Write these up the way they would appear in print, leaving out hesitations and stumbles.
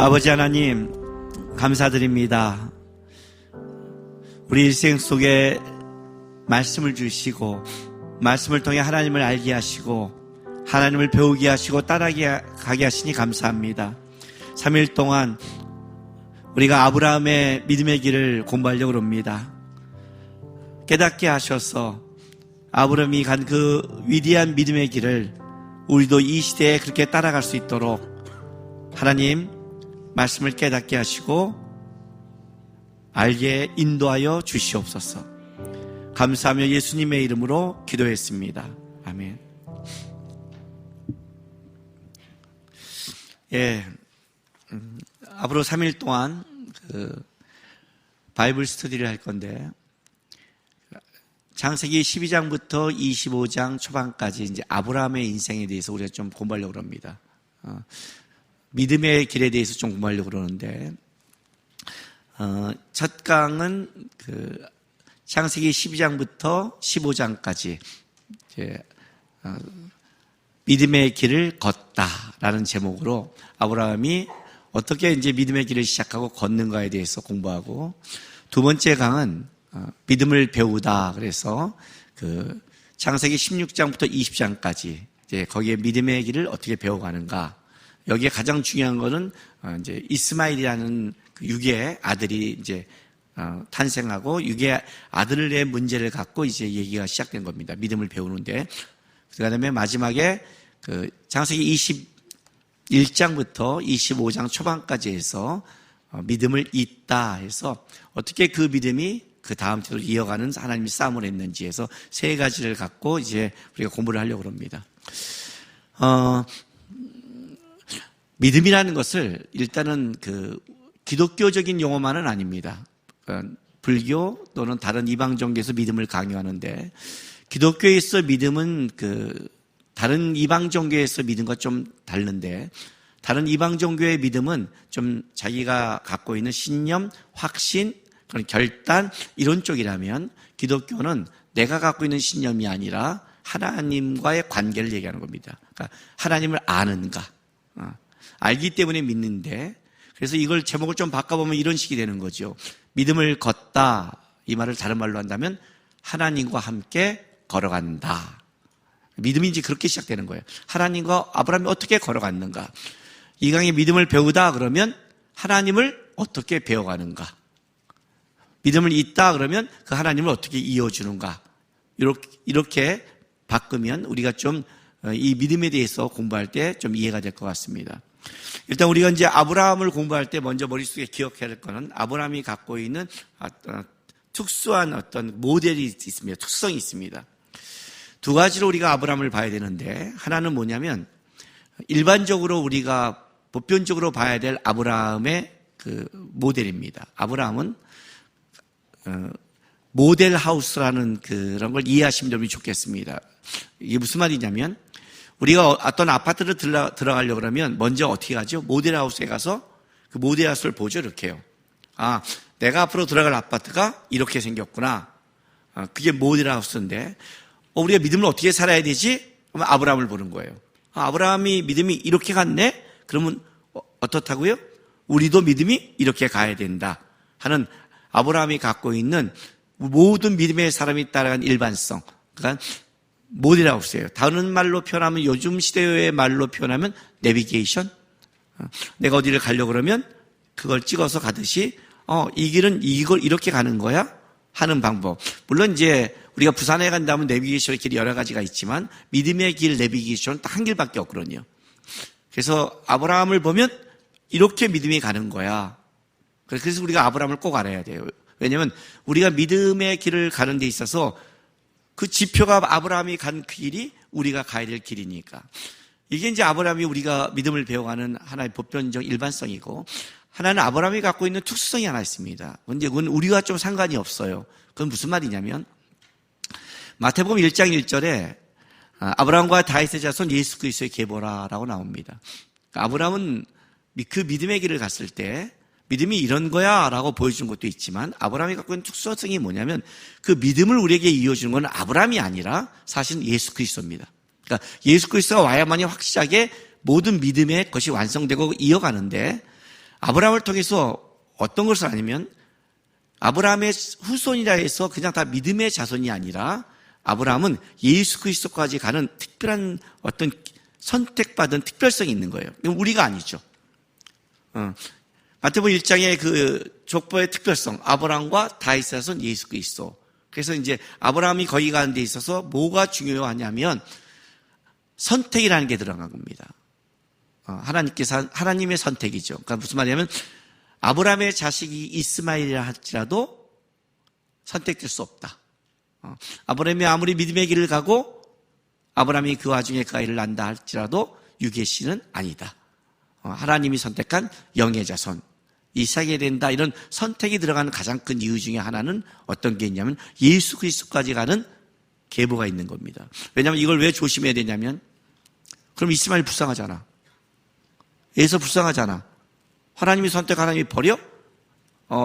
아버지 하나님, 감사드립니다. 우리 일생 속에 말씀을 주시고 말씀을 통해 하나님을 알게 하시고 하나님을 배우게 하시고 따라가게 하시니 감사합니다. 3일 동안 우리가 아브라함의 믿음의 길을 공부하려고 합니다. 깨닫게 하셔서 아브라함이 간 그 위대한 믿음의 길을 우리도 이 시대에 그렇게 따라갈 수 있도록 하나님 말씀을 깨닫게 하시고 알게 인도하여 주시옵소서. 감사하며 예수님의 이름으로 기도했습니다. 아멘. 앞으로 3일 동안 바이블 스터디를 할 건데, 창세기 12장부터 25장 초반까지 이제 아브라함의 인생에 대해서 우리가 좀 공부하려고 합니다. 믿음의 길에 대해서 좀 공부하려고 그러는데, 첫 강은 창세기 12장부터 15장까지 이제 믿음의 길을 걷다라는 제목으로 아브라함이 어떻게 이제 믿음의 길을 시작하고 걷는가에 대해서 공부하고, 두 번째 강은 믿음을 배우다. 그래서 창세기 16장부터 20장까지 이제 거기에 믿음의 길을 어떻게 배워가는가. 여기에 가장 중요한 거는 이제 이스마엘이라는 육의 아들이 이제 탄생하고 육의 아들의 문제를 갖고 이제 얘기가 시작된 겁니다. 믿음을 배우는데, 그다음에 마지막에 창세기 21장부터 25장 초반까지 해서 믿음을 잇다 해서 어떻게 그 믿음이 그 다음 때로 이어가는 하나님이 싸움을 했는지 해서 세 가지를 갖고 이제 우리가 공부를 하려고 합니다. 믿음이라는 것을 일단은 기독교적인 용어만은 아닙니다. 불교 또는 다른 이방 종교에서 믿음을 강요하는데, 기독교에서 믿음은 다른 이방 종교에서 믿음과 좀 다른데, 다른 이방 종교의 믿음은 좀 자기가 갖고 있는 신념, 확신, 그런 결단 이런 쪽이라면, 기독교는 내가 갖고 있는 신념이 아니라 하나님과의 관계를 얘기하는 겁니다. 그러니까 하나님을 아는가, 알기 때문에 믿는데, 그래서 이걸 제목을 좀 바꿔보면 이런 식이 되는 거죠. 믿음을 걷다, 이 말을 다른 말로 한다면 하나님과 함께 걸어간다. 믿음이 이제 그렇게 시작되는 거예요. 하나님과 아브라함이 어떻게 걸어갔는가. 이 강의 믿음을 배우다 그러면 하나님을 어떻게 배워가는가. 믿음을 잇다 그러면 그 하나님을 어떻게 이어주는가. 이렇게 바꾸면 우리가 좀 이 믿음에 대해서 공부할 때 좀 이해가 될 것 같습니다. 일단 우리가 이제 아브라함을 공부할 때 먼저 머릿속에 기억해야 될 거는 아브라함이 갖고 있는 특수한 어떤 모델이 있습니다. 특성이 있습니다. 두 가지로 우리가 아브라함을 봐야 되는데, 하나는 뭐냐면 일반적으로 우리가 보편적으로 봐야 될 아브라함의 모델입니다. 아브라함은 모델 하우스라는 그런 걸 이해하시면 좀 좋겠습니다. 이게 무슨 말이냐면, 우리가 어떤 아파트를 들어가려고 그러면 먼저 어떻게 하죠? 모델 하우스에 가서 그 모델 하우스를 보죠. 이렇게요. 내가 앞으로 들어갈 아파트가 이렇게 생겼구나. 그게 모델 하우스인데, 우리가 믿음을 어떻게 살아야 되지? 그러면 아브라함을 보는 거예요. 아브라함이 믿음이 이렇게 갔네? 그러면 어떻다고요? 우리도 믿음이 이렇게 가야 된다 하는 아브라함이 갖고 있는 모든 믿음의 사람이 따라간 일반성, 그러니까 모델하우스예요. 다른 말로 표현하면, 요즘 시대의 말로 표현하면 내비게이션. 내가 어디를 가려고 그러면 그걸 찍어서 가듯이 이 길은 이걸 이렇게 가는 거야 하는 방법. 물론 이제 우리가 부산에 간다면 내비게이션의 길이 여러 가지가 있지만 믿음의 길 내비게이션은 딱 한 길밖에 없거든요. 그래서 아브라함을 보면 이렇게 믿음이 가는 거야. 그래서 우리가 아브라함을 꼭 알아야 돼요. 왜냐하면 우리가 믿음의 길을 가는 데 있어서 그 지표가 아브라함이 간 그 길이 우리가 가야 될 길이니까. 이게 이제 아브라함이 우리가 믿음을 배워가는 하나의 보편적 일반성이고, 하나는 아브라함이 갖고 있는 특수성이 하나 있습니다. 근데 그건 우리와 좀 상관이 없어요. 그건 무슨 말이냐면, 마태복음 1장 1절에 아브라함과 다윗의 자손 예수 그리스도의 계보라라고 나옵니다. 아브라함은 그 믿음의 길을 갔을 때 믿음이 이런 거야 라고 보여준 것도 있지만, 아브라함이 갖고 있는 특수성이 뭐냐면 그 믿음을 우리에게 이어주는 건 아브라함이 아니라 사실은 예수 그리스도입니다. 그러니까 예수 그리스도가 와야만이 확실하게 모든 믿음의 것이 완성되고 이어가는데, 아브라함을 통해서 어떤 것을 아니면 아브라함의 후손이라 해서 그냥 다 믿음의 자손이 아니라 아브라함은 예수 그리스도까지 가는 특별한 어떤 선택받은 특별성이 있는 거예요. 우리가 아니죠. 마태복음 1장의 그 족보의 특별성, 아브라함과 다윗의 자손 예수 그리스도. 그래서 이제 아브라함이 거기 가는 데 있어서 뭐가 중요하냐면 선택이라는 게 들어간 겁니다. 하나님의 선택이죠. 그러니까 무슨 말이냐면 아브라함의 자식이 이스마엘이라 할지라도 선택될 수 없다. 아브라함이 아무리 믿음의 길을 가고 아브라함이 그 와중에 그 아이를 낳는다 할지라도 유기의 씨는 아니다. 하나님이 선택한 영의 자손 이삭이 된다. 이런 선택이 들어가는 가장 큰 이유 중에 하나는 어떤 게 있냐면 예수 그리스도까지 가는 계보가 있는 겁니다. 왜냐하면 이걸 왜 조심해야 되냐면 그럼 이스마엘 불쌍하잖아. 에서 불쌍하잖아. 하나님이 선택 하나님이 버려?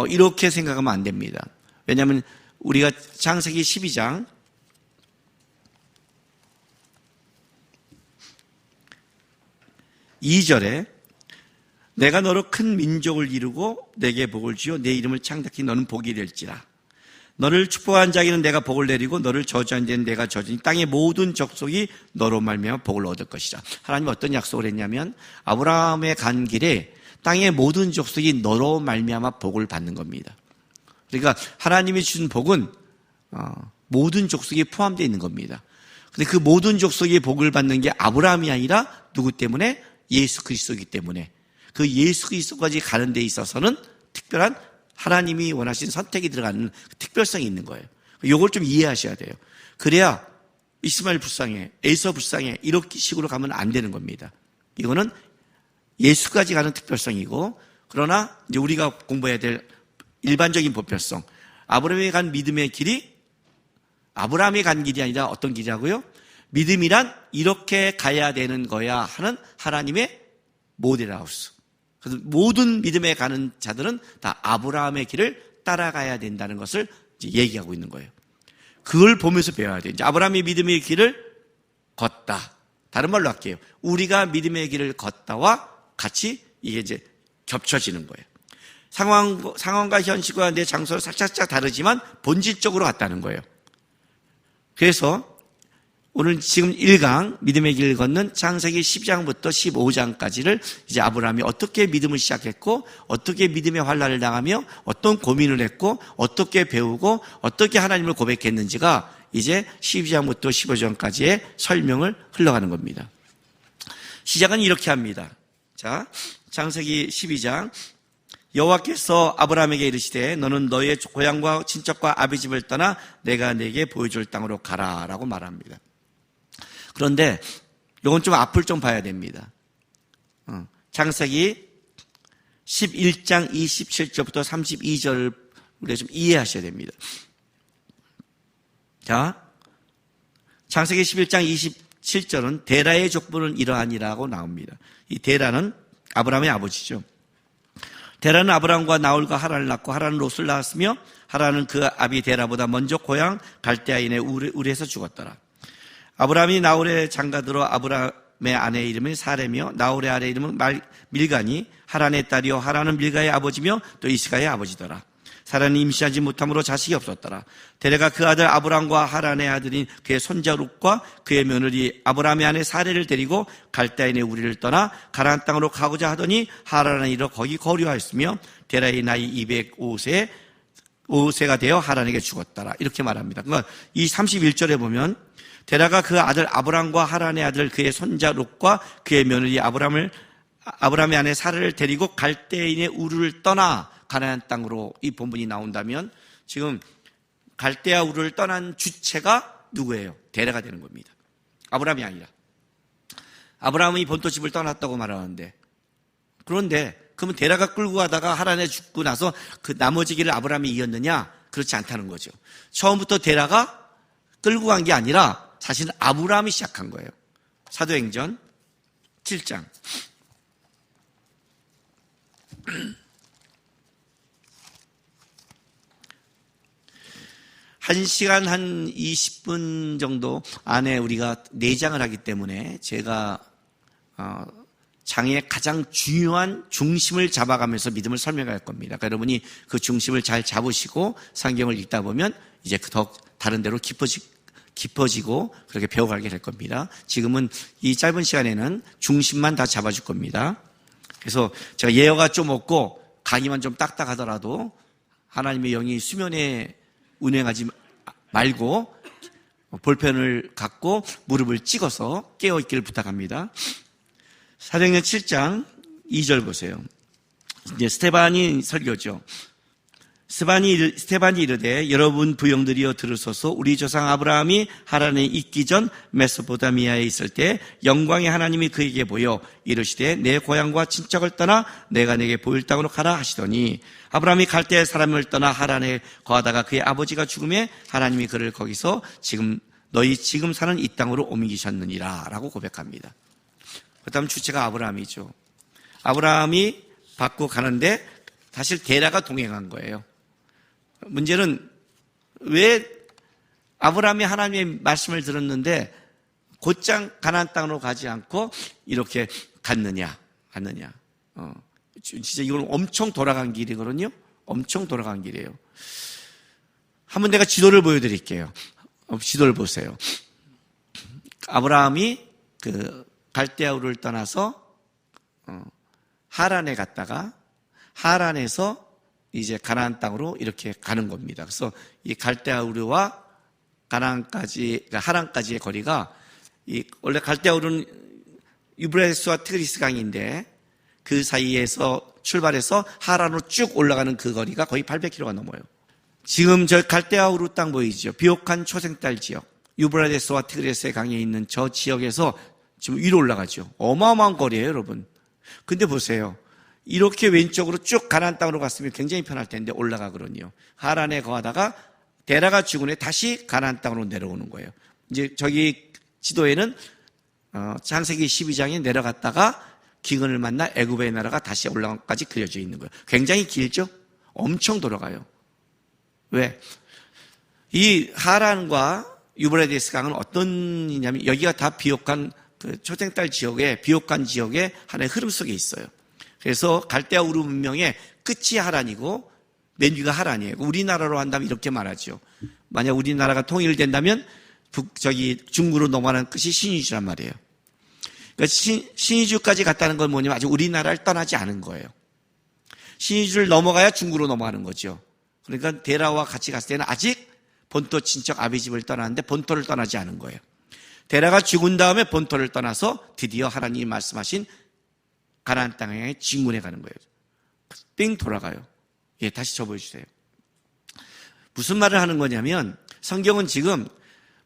이렇게 생각하면 안 됩니다. 왜냐하면 우리가 창세기 12장 2절에 내가 너로 큰 민족을 이루고 내게 복을 주어 내 이름을 창작히 너는 복이 될지라. 너를 축복한 자에게는 내가 복을 내리고 너를 저주한 자에게는 내가 저주니 땅의 모든 족속이 너로 말미암아 복을 얻을 것이라. 하나님은 어떤 약속을 했냐면 아브라함의 간 길에 땅의 모든 족속이 너로 말미암아 복을 받는 겁니다. 그러니까 하나님이 준 복은 모든 족속이 포함되어 있는 겁니다. 근데 그 모든 족속이 복을 받는 게 아브라함이 아니라 누구 때문에? 예수 그리스도이기 때문에 그 예수 그리스도까지 가는 데 있어서는 특별한 하나님이 원하신 선택이 들어가는 특별성이 있는 거예요. 이걸 좀 이해하셔야 돼요. 그래야 이스마엘 불쌍해, 에서 불쌍해 이렇게 식으로 가면 안 되는 겁니다. 이거는 예수까지 가는 특별성이고 그러나 이제 우리가 공부해야 될 일반적인 보편성 아브라함이 간 믿음의 길이 아브라함이 간 길이 아니라 어떤 길이라고요? 믿음이란 이렇게 가야 되는 거야 하는 하나님의 모델하우스. 그래서 모든 믿음에 가는 자들은 다 아브라함의 길을 따라가야 된다는 것을 이제 얘기하고 있는 거예요. 그걸 보면서 배워야 돼요. 이제 아브라함이 믿음의 길을 걷다. 다른 말로 할게요. 우리가 믿음의 길을 걷다와 같이 이게 이제 겹쳐지는 거예요. 상황과 현실과 내 장소를 살짝 다르지만 본질적으로 같다는 거예요. 그래서 오늘 지금 1강 믿음의 길을 걷는 창세기 10장부터 15장까지를 이제 아브라함이 어떻게 믿음을 시작했고 어떻게 믿음의 환난을 당하며 어떤 고민을 했고 어떻게 배우고 어떻게 하나님을 고백했는지가 이제 12장부터 15장까지의 설명을 흘러가는 겁니다. 시작은 이렇게 합니다. 자, 창세기 12장 여호와께서 아브라함에게 이르시되 너는 너의 고향과 친척과 아비 집을 떠나 내가 내게 보여줄 땅으로 가라라고 말합니다. 그런데 이건 좀 앞을 좀 봐야 됩니다. 창세기 11장 27절부터 32절을 우리가 좀 이해하셔야 됩니다. 자, 창세기 11장 27절은 데라의 족보는 이러하니라고 나옵니다. 이 데라는 아브라함의 아버지죠. 데라는 아브라함과 나홀과 하란을 낳고 하란은 롯을 낳았으며 하란은 그 아비 데라보다 먼저 고향 갈대아인의 우르에서 죽었더라. 아브라함이 나홀의 장가들어 아브라함의 아내의 이름은 사레며 나홀의 아내의 이름은 밀가니 하란의 딸이요 하란은 밀가의 아버지며 또 이스가의 아버지더라. 사란이 임신하지 못함으로 자식이 없었더라. 데라가 그 아들 아브라함과 하란의 아들인 그의 손자 룻과 그의 며느리 아브라함의 아내 사레를 데리고 갈대아인의 우리를 떠나 가나안 땅으로 가고자 하더니 하란에 이르러 거기 거류하였으며 데라의 나이 205세가 되어 하란에게 죽었더라. 이렇게 말합니다. 그러니까 이 31절에 보면 데라가 그 아들 아브람과 하란의 아들 그의 손자 롯과 그의 며느리 아브람의 아내 사라를 데리고 갈대인의 우르를 떠나 가나안 땅으로 이 본문이 나온다면 지금 갈대아 우르를 떠난 주체가 누구예요? 데라가 되는 겁니다. 아브람이 아니라. 아브람은 이 본토집을 떠났다고 말하는데 그런데 그러면 데라가 끌고 가다가 하란에 죽고 나서 그 나머지 길을 아브람이 이었느냐? 그렇지 않다는 거죠. 처음부터 데라가 끌고 간 게 아니라 사실은 아브라함이 시작한 거예요. 사도행전 7장. 한 시간 한 20분 정도 안에 우리가 내장을 하기 때문에 제가 장의 가장 중요한 중심을 잡아가면서 믿음을 설명할 겁니다. 그러니까 여러분이 그 중심을 잘 잡으시고 성경을 읽다 보면 이제 더 다른 데로 깊어지고 그렇게 배워가게 될 겁니다. 지금은 이 짧은 시간에는 중심만 다 잡아줄 겁니다. 그래서 제가 예어가 좀 없고 강의만 좀 딱딱하더라도 하나님의 영이 수면에 운행하지 말고 볼펜을 갖고 무릎을 찍어서 깨어있기를 부탁합니다. 사도행전 7장 2절 보세요. 이제 스테반이 설교죠. 스테반이 이르되 여러분 부형들이여 들으소서. 우리 조상 아브라함이 하란에 있기 전 메소포타미아에 있을 때 영광의 하나님이 그에게 보여 이르시되 내 고향과 친척을 떠나 내가 내게 보일 땅으로 가라 하시더니 아브라함이 갈대아 사람을 떠나 하란에 거하다가 그의 아버지가 죽음에 하나님이 그를 거기서 너희 지금 사는 이 땅으로 옮기셨느니라 라고 고백합니다. 그 다음 주체가 아브라함이죠. 아브라함이 받고 가는데 사실 데라가 동행한 거예요. 문제는 왜 아브라함이 하나님의 말씀을 들었는데 곧장 가나안 땅으로 가지 않고 이렇게 갔느냐. 진짜 이건 엄청 돌아간 길이거든요. 엄청 돌아간 길이에요. 한번 내가 지도를 보여드릴게요. 지도를 보세요. 아브라함이 갈대아우를 떠나서 하란에 갔다가 하란에서 이제 가나안 땅으로 이렇게 가는 겁니다. 그래서 이 갈대아우르와 가나안까지, 하란까지의 거리가 원래 갈대아우르는 유브라데스와 티그리스 강인데 그 사이에서 출발해서 하란으로 쭉 올라가는 그 거리가 거의 800km가 넘어요. 지금 저 갈대아우르 땅 보이죠? 비옥한 초생딸 지역, 유브라데스와 티그리스의 강에 있는 저 지역에서 지금 위로 올라가죠. 어마어마한 거리예요, 여러분. 근데 보세요. 이렇게 왼쪽으로 쭉 가나안 땅으로 갔으면 굉장히 편할 텐데 올라가거든요. 하란에 거하다가 데라가 죽은 후에 다시 가나안 땅으로 내려오는 거예요. 이제 저기 지도에는 창세기 12장에 내려갔다가 기근을 만나 애굽의 나라가 다시 올라가까지 그려져 있는 거예요. 굉장히 길죠? 엄청 돌아가요. 왜? 이 하란과 유브라데스 강은 어떤 이냐면 여기가 다 비옥한 초생딸 지역에 비옥한 지역의 하나의 흐름 속에 있어요. 그래서 갈대아우르 문명의 끝이 하란이고 맨 위가 하란이에요. 우리나라로 한다면 이렇게 말하죠. 만약 우리나라가 통일된다면 중구로 넘어가는 끝이 신의주란 말이에요. 그러니까 신의주까지 갔다는 건 뭐냐면 아직 우리나라를 떠나지 않은 거예요. 신의주를 넘어가야 중구로 넘어가는 거죠. 그러니까 데라와 같이 갔을 때는 아직 본토 친척 아비집을 떠나는데 본토를 떠나지 않은 거예요. 데라가 죽은 다음에 본토를 떠나서 드디어 하나님이 말씀하신 가나안 땅에 진군해 가는 거예요. 삥 돌아가요. 예, 다시 접어주세요. 무슨 말을 하는 거냐면 성경은 지금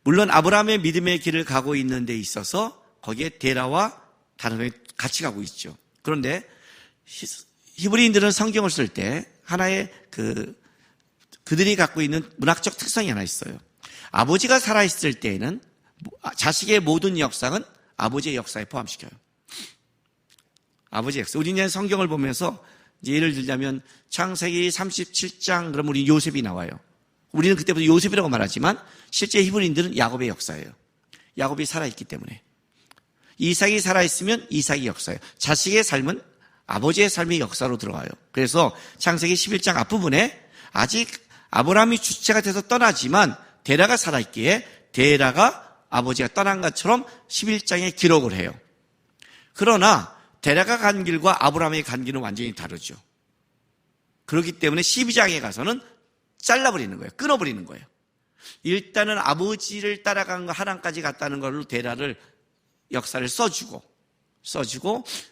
물론 아브라함의 믿음의 길을 가고 있는 데 있어서 거기에 데라와 다른 애 같이 가고 있죠. 그런데 히브리인들은 성경을 쓸 때 하나의 그들이 갖고 있는 문학적 특성이 하나 있어요. 아버지가 살아있을 때에는 자식의 모든 역사는 아버지의 역사에 포함시켜요. 아버지의 역사. 우리는 성경을 보면서 예를 들자면 창세기 37장 그러면 우리 요셉이 나와요. 우리는 그때부터 요셉이라고 말하지만 실제 히브리인들은 야곱의 역사예요. 야곱이 살아있기 때문에. 이삭이 살아있으면 이삭의 역사예요. 자식의 삶은 아버지의 삶의 역사로 들어가요. 그래서 창세기 11장 앞부분에 아직 아브라함이 주체가 돼서 떠나지만 데라가 살아있기에 데라가 아버지가 떠난 것처럼 11장에 기록을 해요. 그러나 데라가 간 길과 아브라함의 간 길은 완전히 다르죠. 그렇기 때문에 12장에 가서는 잘라버리는 거예요. 끊어버리는 거예요. 일단은 아버지를 따라간 거 하란까지 갔다는 걸로 데라를 역사를 써주고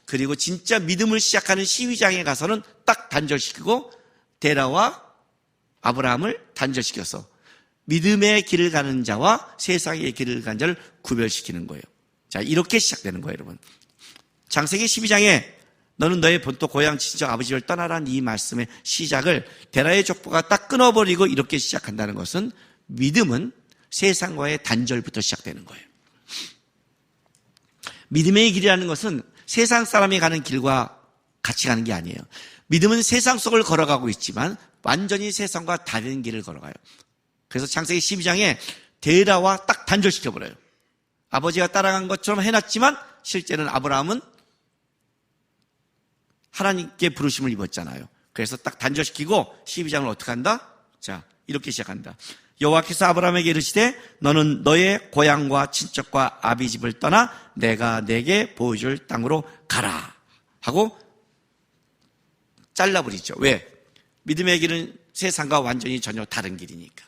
그리고 진짜 믿음을 시작하는 12장에 가서는 딱 단절시키고 데라와 아브라함을 단절시켜서 믿음의 길을 가는 자와 세상의 길을 가는 자를 구별시키는 거예요. 자, 이렇게 시작되는 거예요, 여러분. 창세기 12장에 너는 너의 본토 고향 친척 아버지를 떠나라는 이 말씀의 시작을 데라의 족보가 딱 끊어버리고 이렇게 시작한다는 것은 믿음은 세상과의 단절부터 시작되는 거예요. 믿음의 길이라는 것은 세상 사람이 가는 길과 같이 가는 게 아니에요. 믿음은 세상 속을 걸어가고 있지만 완전히 세상과 다른 길을 걸어가요. 그래서 창세기 12장에 데라와 딱 단절시켜버려요. 아버지가 따라간 것처럼 해놨지만 실제는 아브라함은 하나님께 부르심을 입었잖아요. 그래서 딱 단절시키고 12장을 어떻게 한다? 자, 이렇게 시작한다. 여호와께서 아브라함에게 이르시되 너는 너의 고향과 친척과 아비 집을 떠나 내가 내게 보여줄 땅으로 가라 하고 잘라버리죠. 왜? 믿음의 길은 세상과 완전히 전혀 다른 길이니까.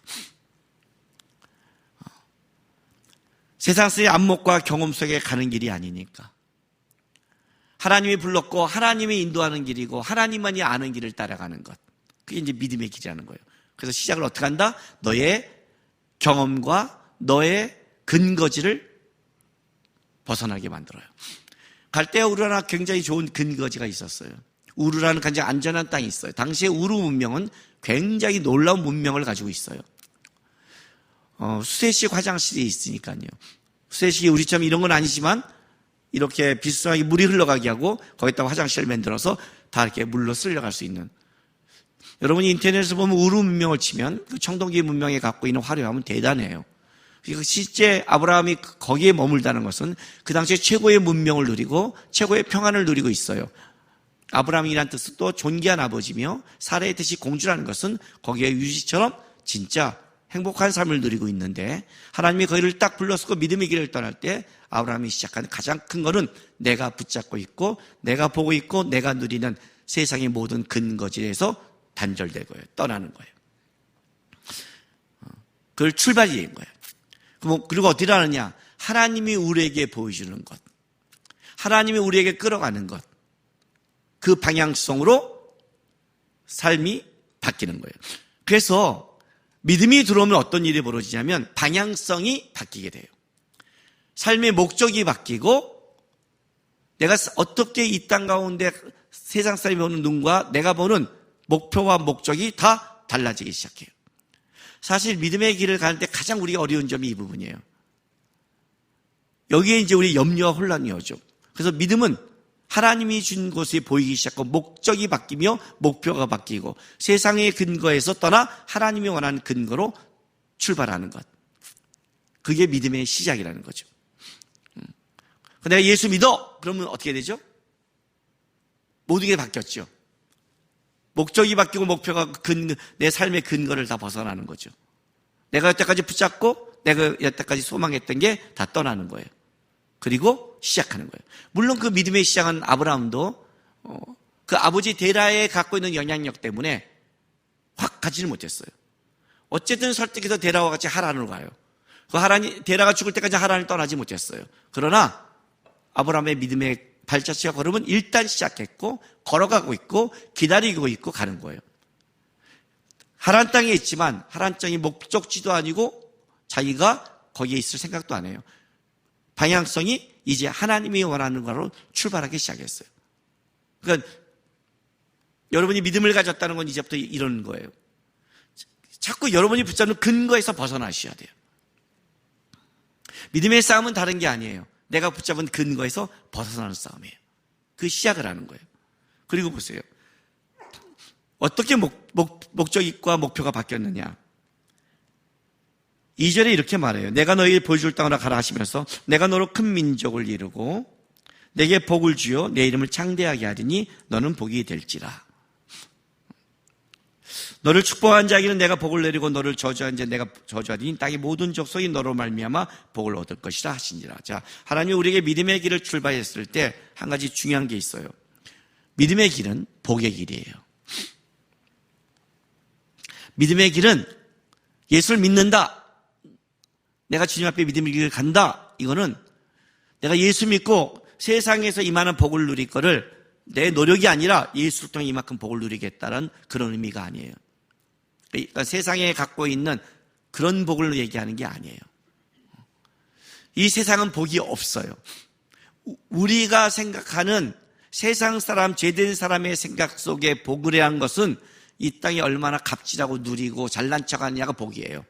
세상의 안목과 경험 속에 가는 길이 아니니까. 하나님이 불렀고 하나님이 인도하는 길이고 하나님만이 아는 길을 따라가는 것. 그게 이제 믿음의 길이라는 거예요. 그래서 시작을 어떻게 한다? 너의 경험과 너의 근거지를 벗어나게 만들어요. 갈대아 우르라는 굉장히 좋은 근거지가 있었어요. 우르라는 굉장히 안전한 땅이 있어요. 당시에 우르 문명은 굉장히 놀라운 문명을 가지고 있어요. 수세식 화장실이 있으니까요. 수세식이 우리처럼 이런 건 아니지만 이렇게 비스듬하게 물이 흘러가게 하고 거기다가 화장실을 만들어서 다 이렇게 물로 쓸려갈 수 있는. 여러분이 인터넷에서 보면 우르 문명을 치면 그 청동기 문명에 갖고 있는 화려함은 대단해요. 그러니까 실제 아브라함이 거기에 머물다는 것은 그 당시에 최고의 문명을 누리고 최고의 평안을 누리고 있어요. 아브라함이라는 뜻은 또 존귀한 아버지며 사라의 뜻이 공주라는 것은 거기에 유시처럼 진짜 행복한 삶을 누리고 있는데 하나님이 거기를 딱 불렀고 믿음의 길을 떠날 때 아브라함이 시작한 가장 큰 거는 내가 붙잡고 있고 내가 보고 있고 내가 누리는 세상의 모든 근거지에서 단절되고요. 떠나는 거예요. 그걸 출발인 거예요. 그리고 어디로 하느냐? 하나님이 우리에게 보여주는 것. 하나님이 우리에게 끌어가는 것. 그 방향성으로 삶이 바뀌는 거예요. 그래서 믿음이 들어오면 어떤 일이 벌어지냐면 방향성이 바뀌게 돼요. 삶의 목적이 바뀌고 내가 어떻게 이 땅 가운데 세상 사람이 보는 눈과 내가 보는 목표와 목적이 다 달라지기 시작해요. 사실 믿음의 길을 가는데 가장 우리가 어려운 점이 이 부분이에요. 여기에 이제 우리 염려와 혼란이 오죠. 그래서 믿음은 하나님이 준 곳에 보이기 시작하고 목적이 바뀌며 목표가 바뀌고 세상의 근거에서 떠나 하나님이 원하는 근거로 출발하는 것. 그게 믿음의 시작이라는 거죠. 내가 예수 믿어! 그러면 어떻게 되죠? 모든 게 바뀌었죠. 목적이 바뀌고 목표가 내 삶의 근거를 다 벗어나는 거죠. 내가 여태까지 붙잡고 내가 여태까지 소망했던 게 다 떠나는 거예요. 그리고 시작하는 거예요. 물론 그 믿음의 시작은 아브라함도 그 아버지 데라에 갖고 있는 영향력 때문에 확 가지는 못했어요. 어쨌든 설득해서 데라와 같이 하란으로 가요. 그 데라가 죽을 때까지 하란을 떠나지 못했어요. 그러나 아브라함의 믿음의 발자취가 걸음은 일단 시작했고 걸어가고 있고 기다리고 있고 가는 거예요. 하란 땅에 있지만 하란 땅이 목적지도 아니고 자기가 거기에 있을 생각도 안 해요. 방향성이 이제 하나님이 원하는 거로 출발하기 시작했어요. 그러니까 여러분이 믿음을 가졌다는 건 이제부터 이런 거예요. 자꾸 여러분이 붙잡는 근거에서 벗어나셔야 돼요. 믿음의 싸움은 다른 게 아니에요. 내가 붙잡은 근거에서 벗어나는 싸움이에요. 그 시작을 하는 거예요. 그리고 보세요. 어떻게 목적과 목표가 바뀌었느냐. 2절에 이렇게 말해요. 내가 너희에게 보여줄 땅으로 가라 하시면서 내가 너로 큰 민족을 이루고 내게 복을 주어 내 이름을 창대하게 하리니 너는 복이 될지라. 너를 축복한 자에게는 내가 복을 내리고 너를 저주한 자 내가 저주하리니 땅의 모든 족속이 너로 말미암아 복을 얻을 것이라 하시니라. 자, 하나님이 우리에게 믿음의 길을 출발했을 때 한 가지 중요한 게 있어요. 믿음의 길은 복의 길이에요. 믿음의 길은 예수를 믿는다. 내가 주님 앞에 믿음의 길을 간다. 이거는 내가 예수 믿고 세상에서 이만한 복을 누릴 거를 내 노력이 아니라 예수를 통해 이만큼 복을 누리겠다는 그런 의미가 아니에요. 그러니까 세상에 갖고 있는 그런 복을 얘기하는 게 아니에요. 이 세상은 복이 없어요. 우리가 생각하는 세상 사람, 죄된 사람의 생각 속에 복을 한 것은 이 땅이 얼마나 값지라고 누리고 잘난 척하느냐가 복이에요.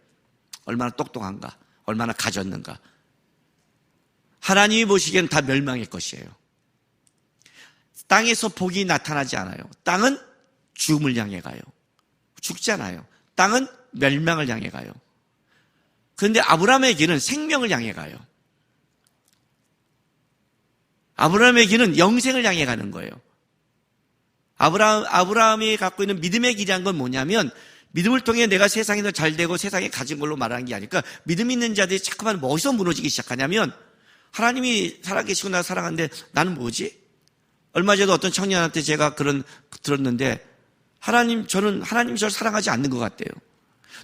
얼마나 똑똑한가, 얼마나 가졌는가. 하나님이 보시기에는 다 멸망의 것이에요. 땅에서 복이 나타나지 않아요. 땅은 죽음을 향해 가요. 죽지 않아요. 땅은 멸망을 향해 가요. 그런데 아브라함의 길은 생명을 향해 가요. 아브라함의 길은 영생을 향해 가는 거예요. 아브라함이 갖고 있는 믿음의 길이란 건 뭐냐면, 믿음을 통해 내가 세상에서 잘 되고 세상에 가진 걸로 말하는 게 아니니까, 믿음 있는 자들이 자꾸만 어디서 무너지기 시작하냐면, 하나님이 살아계시고 나 살아가는데 나는 뭐지? 얼마 전에 어떤 청년한테 제가 들었는데, 저는 하나님이 저를 사랑하지 않는 것 같대요.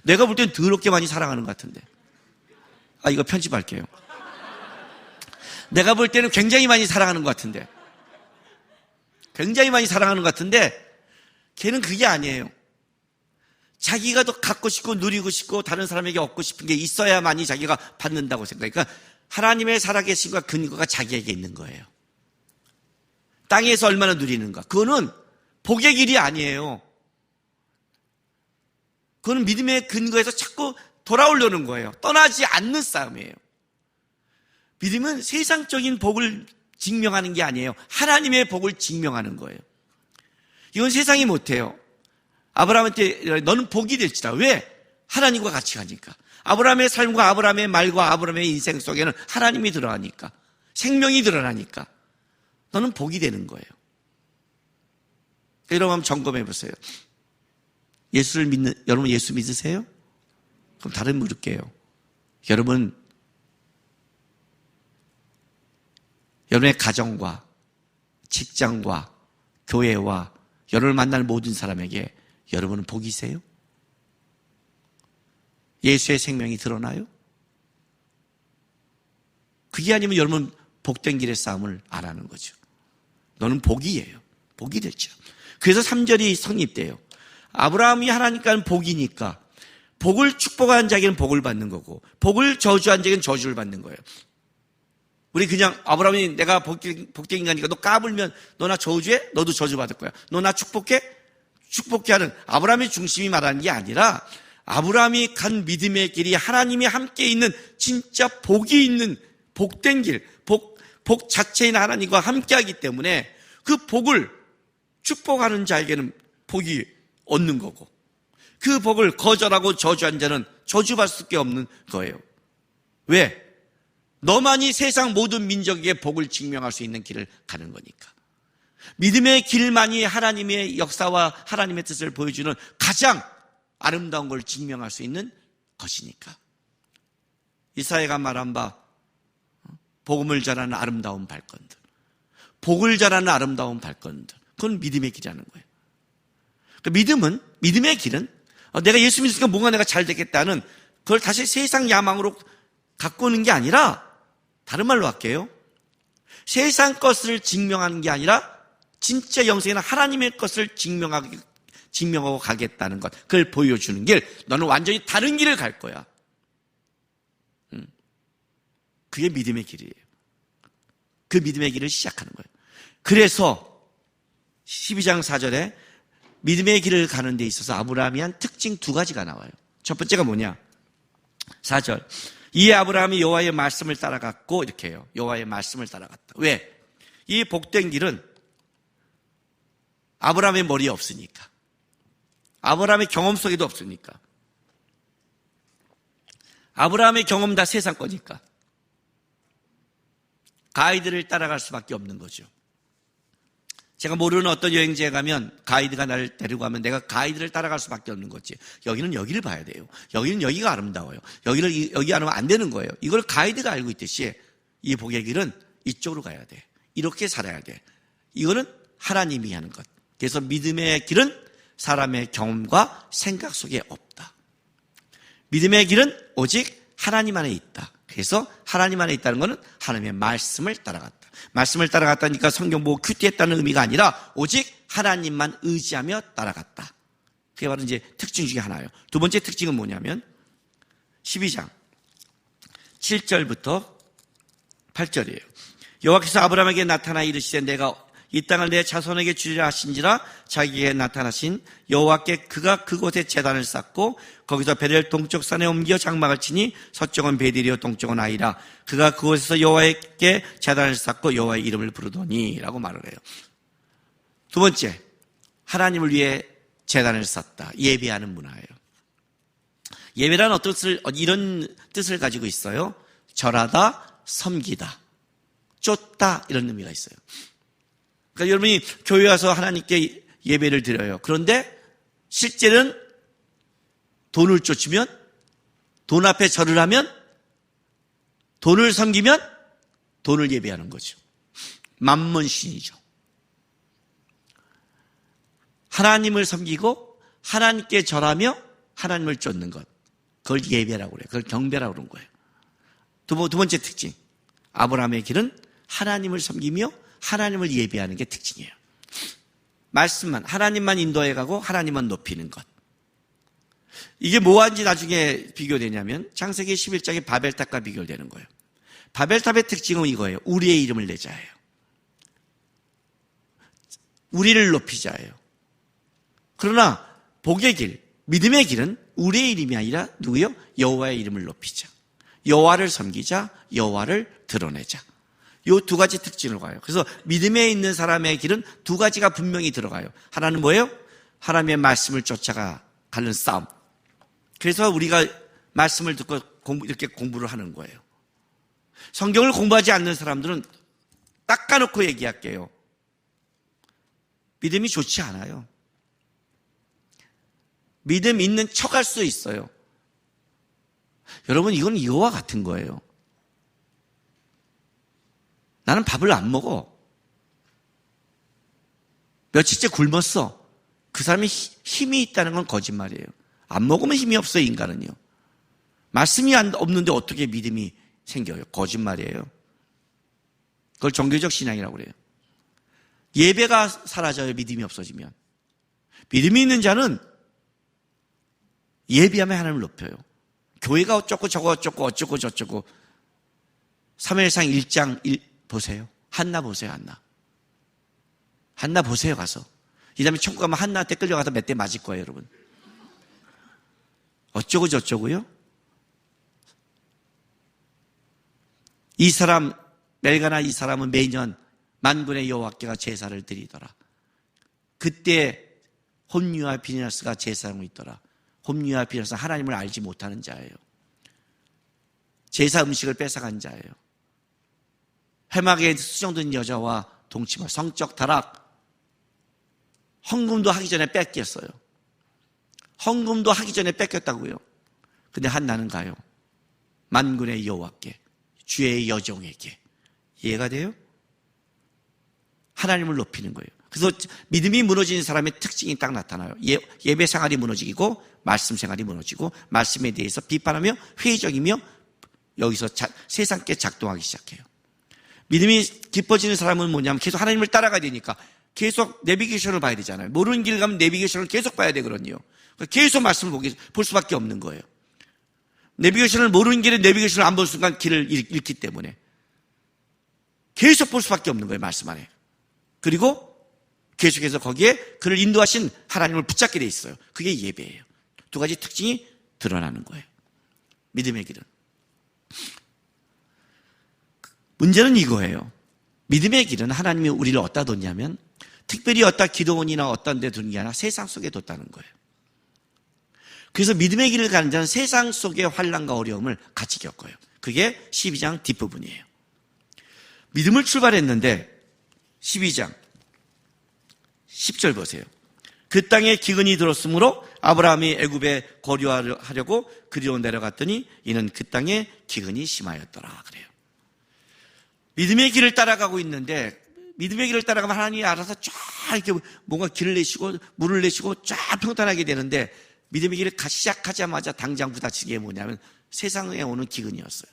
내가 볼 땐 더럽게 많이 사랑하는 것 같은데. 이거 편집할게요. 내가 볼 때는 굉장히 많이 사랑하는 것 같은데. 굉장히 많이 사랑하는 것 같은데, 걔는 그게 아니에요. 자기가 더 갖고 싶고 누리고 싶고 다른 사람에게 얻고 싶은 게 있어야만이 자기가 받는다고 생각하니까, 하나님의 살아계신과 근거가 자기에게 있는 거예요. 땅에서 얼마나 누리는가. 그거는 복의 길이 아니에요. 그거는 믿음의 근거에서 자꾸 돌아오려는 거예요. 떠나지 않는 싸움이에요. 믿음은 세상적인 복을 증명하는 게 아니에요. 하나님의 복을 증명하는 거예요. 이건 세상이 못해요. 아브라함한테 너는 복이 될지라. 왜? 하나님과 같이 가니까. 아브라함의 삶과 아브라함의 말과 아브라함의 인생 속에는 하나님이 들어가니까, 생명이 드러나니까 너는 복이 되는 거예요. 여러분 한번 점검해 보세요. 여러분 예수 믿으세요? 그럼 다른 물을게요. 여러분의 가정과 직장과 교회와 여러분을 만날 모든 사람에게 여러분은 복이세요? 예수의 생명이 드러나요? 그게 아니면 여러분 복된 길의 싸움을 안 하는 거죠. 너는 복이에요. 복이 됐죠. 그래서 3절이 성립돼요. 아브라함이 하나님과는 복이니까 복을 축복한 자에게는 복을 받는 거고, 복을 저주한 자에게는 저주를 받는 거예요. 우리 그냥 아브라함이 내가 복된 인간이니까 너 까불면 너나 저주해? 너도 저주받을 거야. 너 나 축복해? 축복해 하는 아브라함의 중심이 말하는 게 아니라, 아브라함이 간 믿음의 길이 하나님이 함께 있는 진짜 복이 있는 복된 길, 복 자체인 하나님과 함께 하기 때문에 그 복을 축복하는 자에게는 복이 얻는 거고, 그 복을 거절하고 저주한 자는 저주받을 수밖에 없는 거예요. 왜? 너만이 세상 모든 민족에게 복을 증명할 수 있는 길을 가는 거니까. 믿음의 길만이 하나님의 역사와 하나님의 뜻을 보여주는 가장 아름다운 걸 증명할 수 있는 것이니까. 이사야가 말한 바 복음을 전하는 아름다운 발걸음들, 복을 전하는 아름다운 발걸음들, 그건 믿음의 길이라는 거예요. 그러니까 믿음의 길은 내가 예수 믿으니까 뭔가 내가 잘 되겠다는 그걸 다시 세상 야망으로 갖고 오는 게 아니라, 다른 말로 할게요. 세상 것을 증명하는 게 아니라 진짜 영생에는 하나님의 것을 증명하고 가겠다는 것, 그걸 보여주는 길. 너는 완전히 다른 길을 갈 거야. 그게 믿음의 길이에요. 그 믿음의 길을 시작하는 거예요. 그래서 12장 4절에 믿음의 길을 가는 데 있어서 아브라함이 한 특징 2가지가 나와요. 첫 번째가 뭐냐? 4절. 이에 아브라함이 여호와의 말씀을 따라갔고, 이렇게 해요. 여호와의 말씀을 따라갔다. 왜? 이 복된 길은 아브라함의 머리에 없으니까, 아브라함의 경험 속에도 없으니까, 아브라함의 경험 다 세상 거니까 가이드를 따라갈 수밖에 없는 거죠. 제가 모르는 어떤 여행지에 가면 가이드가 나를 데리고 가면 내가 가이드를 따라갈 수밖에 없는 거지. 여기는 여기를 봐야 돼요. 여기는 여기가 아름다워요. 여기 안 오면 안 되는 거예요. 이걸 가이드가 알고 있듯이 이 복의 길은 이쪽으로 가야 돼. 이렇게 살아야 돼. 이거는 하나님이 하는 것. 그래서 믿음의 길은 사람의 경험과 생각 속에 없다. 믿음의 길은 오직 하나님 안에 있다. 그래서 하나님 안에 있다는 것은 하나님의 말씀을 따라갔다. 말씀을 따라갔다니까 성경 보고 큐티했다는 의미가 아니라 오직 하나님만 의지하며 따라갔다. 그게 바로 이제 특징 중에 하나예요. 두 번째 특징은 뭐냐면 12장 7절부터 8절이에요. 여호와께서 아브라함에게 나타나 이르시되 내가 이 땅을 내 자손에게 주리라 하신지라 자기에게 나타나신 여호와께 그가 그곳에 제단을 쌓고 거기서 베델 동쪽 산에 옮겨 장막을 치니 서쪽은 베델이요 동쪽은 아이라 그가 그곳에서 여호와께 제단을 쌓고 여호와의 이름을 부르더니 라고 말을 해요. 두 번째, 하나님을 위해 제단을 쌓다. 예배하는 문화예요. 예배라는 이런 뜻을 가지고 있어요. 절하다, 섬기다, 쫓다 이런 의미가 있어요. 그러니까 여러분이 교회 와서 하나님께 예배를 드려요. 그런데 실제는 돈을 쫓으면, 돈 앞에 절을 하면, 돈을 섬기면 돈을 예배하는 거죠. 만몬신이죠. 하나님을 섬기고 하나님께 절하며 하나님을 쫓는 것, 그걸 예배라고 그래요. 그걸 경배라고 그러는 거예요. 두 번째 특징, 아브라함의 길은 하나님을 섬기며 하나님을 예배하는 게 특징이에요. 말씀만, 하나님만 인도해가고 하나님만 높이는 것. 이게 뭐한지 나중에 비교되냐면 창세기 11장의 바벨탑과 비교되는 거예요. 바벨탑의 특징은 이거예요. 우리의 이름을 내자예요. 우리를 높이자예요. 그러나 복의 길, 믿음의 길은 우리의 이름이 아니라 누구요? 여호와의 이름을 높이자, 여호와를 섬기자, 여호와를 드러내자. 이 두 가지 특징을 가요. 그래서 믿음에 있는 사람의 길은 두 가지가 분명히 들어가요. 하나는 뭐예요? 하나님의 말씀을 쫓아가는 싸움. 그래서 우리가 말씀을 듣고 이렇게 공부를 하는 거예요. 성경을 공부하지 않는 사람들은 닦아놓고 얘기할게요. 믿음이 좋지 않아요. 믿음 있는 척할 수 있어요. 여러분, 이건 이거와 같은 거예요. 나는 밥을 안 먹어. 며칠째 굶었어. 그 사람이 힘이 있다는 건 거짓말이에요. 안 먹으면 힘이 없어요, 인간은요. 말씀이 없는데 어떻게 믿음이 생겨요? 거짓말이에요. 그걸 종교적 신앙이라고 그래요. 예배가 사라져요, 믿음이 없어지면. 믿음이 있는 자는 예배하면 하나님을 높여요. 교회가 어쩌고 저거 어쩌고 어쩌고 저쩌고. 사무엘상 1장 1 보세요. 한나 보세요, 한나. 한나 보세요, 가서. 이 다음에 천국 가면 한나한테 끌려가서 몇 대 맞을 거예요, 여러분. 어쩌고 저쩌고요? 이 사람, 엘가나 이 사람은 매년 만군의 여호와께가 제사를 드리더라. 그때 홈리와 비느하스가 제사장으로 있더라. 홈리와 비느하스는 하나님을 알지 못하는 자예요. 제사 음식을 뺏어간 자예요. 회막에 수정된 여자와 동침할 성적 타락, 헌금도 하기 전에 뺏겼어요. 헌금도 하기 전에 뺏겼다고요. 근데 한나는 가요. 만군의 여호와께, 주의 여종에게. 이해가 돼요? 하나님을 높이는 거예요. 그래서 믿음이 무너지는 사람의 특징이 딱 나타나요. 예배 생활이 무너지고 말씀 생활이 무너지고 말씀에 대해서 비판하며 회의적이며 여기서 세상께 작동하기 시작해요. 믿음이 깊어지는 사람은 뭐냐면 계속 하나님을 따라가야 되니까 계속 내비게이션을 봐야 되잖아요. 모르는 길 가면 내비게이션을 계속 봐야 되거든요. 계속 말씀을 볼 수밖에 없는 거예요. 내비게이션을 모르는 길에 내비게이션을 안 볼 순간 길을 잃기 때문에 계속 볼 수밖에 없는 거예요. 말씀 안에. 그리고 계속해서 거기에 그를 인도하신 하나님을 붙잡게 돼 있어요. 그게 예배예요. 두 가지 특징이 드러나는 거예요. 믿음의 길은. 문제는 이거예요. 믿음의 길은 하나님이 우리를 어디다 뒀냐면 특별히 어디다 기도원이나 어떤 데 두는 게 아니라 세상 속에 뒀다는 거예요. 그래서 믿음의 길을 가는 자는 세상 속의 환난과 어려움을 같이 겪어요. 그게 12장 뒷부분이에요. 믿음을 출발했는데 12장 10절 보세요. 그 땅에 기근이 들었으므로 아브라함이 애굽에 거류하려고 그리로 내려갔더니 이는 그 땅에 기근이 심하였더라 그래요. 믿음의 길을 따라가고 있는데 믿음의 길을 따라가면 하나님이 알아서 쫙 이렇게 뭔가 길을 내시고 물을 내시고 쫙 평탄하게 되는데 믿음의 길을 시작하자마자 당장 부딪히게 뭐냐면 세상에 오는 기근이었어요.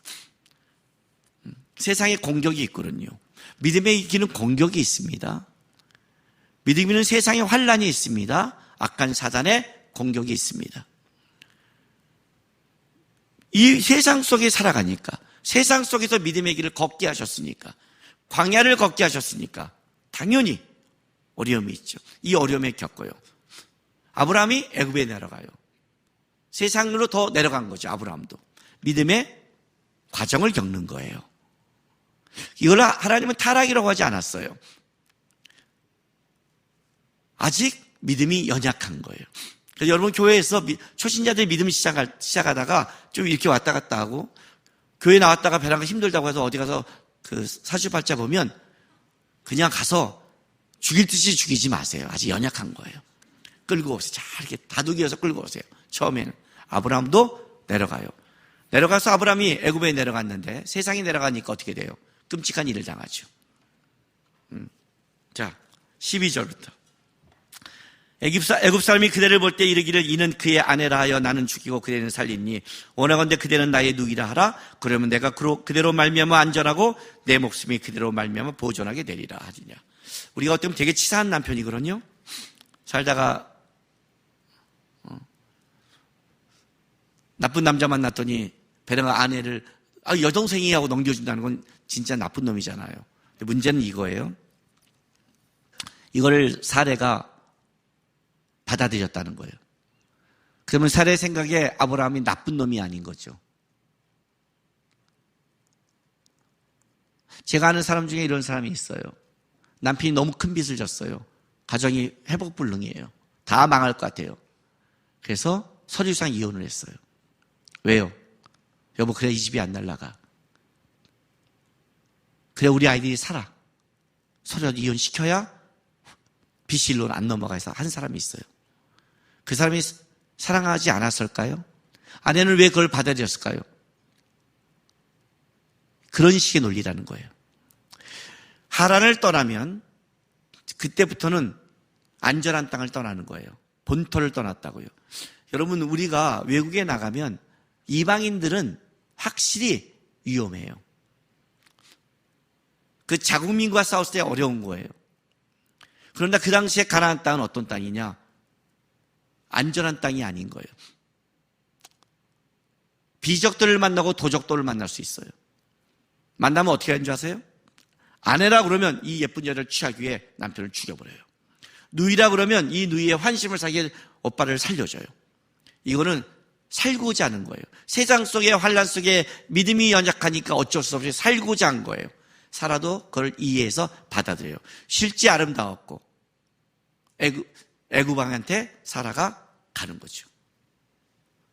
세상에 공격이 있거든요. 믿음의 길은 공격이 있습니다. 믿음의 길은 세상에 환난이 있습니다. 악한 사단의 공격이 있습니다. 이 세상 속에 살아가니까 세상 속에서 믿음의 길을 걷게 하셨으니까 광야를 걷게 하셨으니까 당연히 어려움이 있죠. 이 어려움에 겪어요. 아브라함이 애굽에 내려가요. 세상으로 더 내려간 거죠. 아브라함도 믿음의 과정을 겪는 거예요. 이걸 하나님은 타락이라고 하지 않았어요. 아직 믿음이 연약한 거예요. 그래서 여러분 교회에서 초신자들이 믿음을 시작하다가 좀 이렇게 왔다 갔다 하고 교회 나왔다가 벼랑가 힘들다고 해서 어디 가서 그 사주팔자 보면 그냥 가서 죽일 듯이 죽이지 마세요. 아직 연약한 거예요. 끌고 오세요. 잘 이렇게 다독여서 끌고 오세요. 처음에는. 아브라함도 내려가요. 내려가서 아브라함이 애굽에 내려갔는데 세상에 내려가니까 어떻게 돼요? 끔찍한 일을 당하죠. 자, 12절부터. 애굽 사람이 그대를 볼 때 이르기를 이는 그의 아내라 하여 나는 죽이고 그대는 살리니 원하건대 그대는 나의 누이라 하라. 그러면 내가 그대로 말미암아 안전하고 내 목숨이 그대로 말미암아 보존하게 되리라 하지냐. 우리가 어떻게 보면 되게 치사한 남편이거든요. 살다가 나쁜 남자 만났더니 배려가 아내를 여동생이 하고 넘겨준다는 건 진짜 나쁜 놈이잖아요. 근데 문제는 이거예요. 이거를 사례가 받아들였다는 거예요. 그러면 사례 생각에 아브라함이 나쁜 놈이 아닌 거죠. 제가 아는 사람 중에 이런 사람이 있어요. 남편이 너무 큰 빚을 졌어요. 가정이 회복불능이에요. 다 망할 것 같아요. 그래서 서류상 이혼을 했어요. 왜요? 여보, 그래 이 집이 안 날라가. 그래 우리 아이들이 살아. 서류 이혼시켜야 빚이 일로는 안 넘어가서 한 사람이 있어요. 그 사람이 사랑하지 않았을까요? 아내는 왜 그걸 받아들였을까요? 그런 식의 논리라는 거예요. 하란을 떠나면 그때부터는 안전한 땅을 떠나는 거예요. 본토를 떠났다고요. 여러분, 우리가 외국에 나가면 이방인들은 확실히 위험해요. 그 자국민과 싸웠을 때 어려운 거예요. 그런데 그 당시에 가나안 땅은 어떤 땅이냐? 안전한 땅이 아닌 거예요. 비적들을 만나고 도적들을 만날 수 있어요. 만나면 어떻게 하는 줄 아세요? 아내라 그러면 이 예쁜 여자를 취하기 위해 남편을 죽여버려요. 누이라 그러면 이 누이의 환심을 사기 위해 오빠를 살려줘요. 이거는 살고자 하는 거예요. 세상 속에 환란 속에 믿음이 연약하니까 어쩔 수 없이 살고자 한 거예요. 살아도 그걸 이해해서 받아들여요. 실제 아름다웠고 애굽왕한테 사라가 가는 거죠.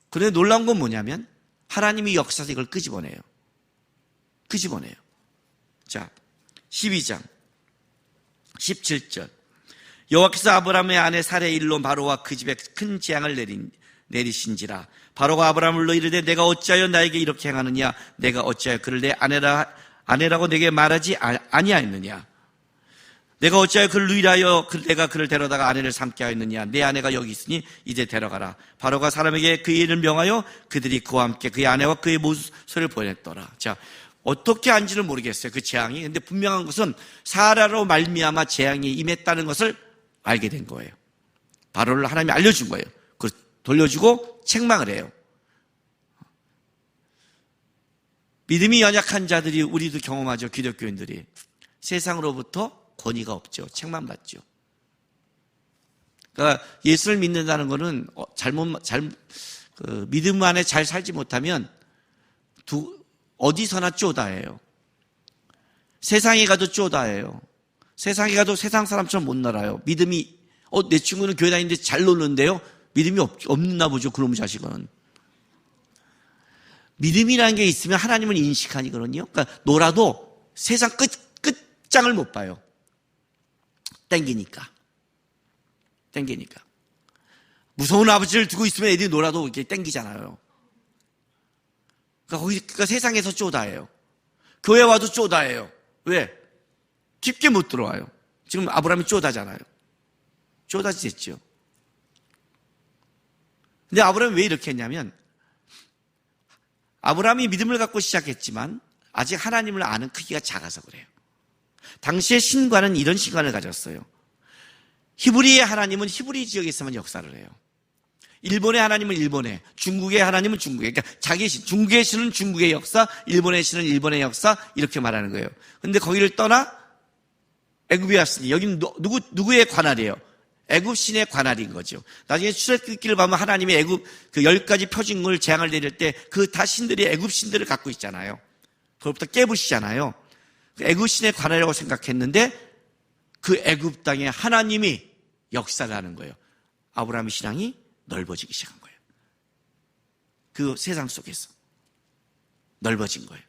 그런데 놀라운 건 뭐냐면 하나님이 역사에서 이걸 끄집어내요. 자, 12장 17절. 여호와께서 아브라함의 아내 사레의 일로 바로와 그 집에 큰 재앙을 내리신지라. 바로가 아브라함을 불러 이르되 내가 어찌하여 나에게 이렇게 행하느냐? 내가 어찌하여 그를 내 아내라고 내게 말하지 아니하였느냐? 내가 어찌하여 그를 누이라 하여 내가 그를 데려다가 아내를 삼게 하였느냐? 내 아내가 여기 있으니 이제 데려가라. 바로가 사람에게 그의 이름을 명하여 그들이 그와 함께 그의 아내와 그의 모습을 보냈더라. 자, 어떻게 한지는 모르겠어요. 그 재앙이. 근데 분명한 것은 사라로 말미암아 재앙이 임했다는 것을 알게 된 거예요. 바로를 하나님이 알려준 거예요. 그걸 돌려주고 책망을 해요. 믿음이 연약한 자들이, 우리도 경험하죠. 기독교인들이. 세상으로부터 권위가 없죠. 책망받죠. 그러니까 예수를 믿는다는 것은 믿음 안에 잘 살지 못하면 어디서나 쪼다예요. 세상에 가도 쪼다예요. 세상에 가도 세상 사람처럼 못 놀아요. 믿음이 내 친구는 교회 다니는데 잘 노는데요. 믿음이 없나 보죠. 그놈의 자식은. 믿음이라는 게 있으면 하나님을 인식하니거든요. 그러니까 놀아도 세상 끝장을 못 봐요. 땡기니까. 무서운 아버지를 두고 있으면 애들이 놀아도 이렇게 땡기잖아요. 그러니까 세상에서 쪼다예요. 교회 와도 쪼다예요. 왜? 깊게 못 들어와요. 지금 아브라함이 쪼다잖아요. 쪼다지 됐죠. 근데 아브라함이 왜 이렇게 했냐면 아브라함이 믿음을 갖고 시작했지만 아직 하나님을 아는 크기가 작아서 그래요. 당시의 신과는 이런 신관을 가졌어요. 히브리의 하나님은 히브리 지역에서만 역사를 해요. 일본의 하나님은 일본에, 중국의 하나님은 중국에. 그러니까 자기 신, 중국의 신은 중국의 역사, 일본의 신은 일본의 역사, 이렇게 말하는 거예요. 근데 거기를 떠나 애굽에 왔으니 여기는 누구의 관할이에요? 애굽 신의 관할인 거죠. 나중에 출애굽기를 보면 하나님이 애굽 그 10가지 표징을 재앙을 내릴 때 그 다 신들이 애굽 신들을 갖고 있잖아요. 그것부터 깨부시잖아요. 애굽 신의 관할이라고 생각했는데 그 애굽 땅에 하나님이 역사를 하는 거예요. 아브라함의 신앙이 넓어지기 시작한 거예요. 그 세상 속에서 넓어진 거예요.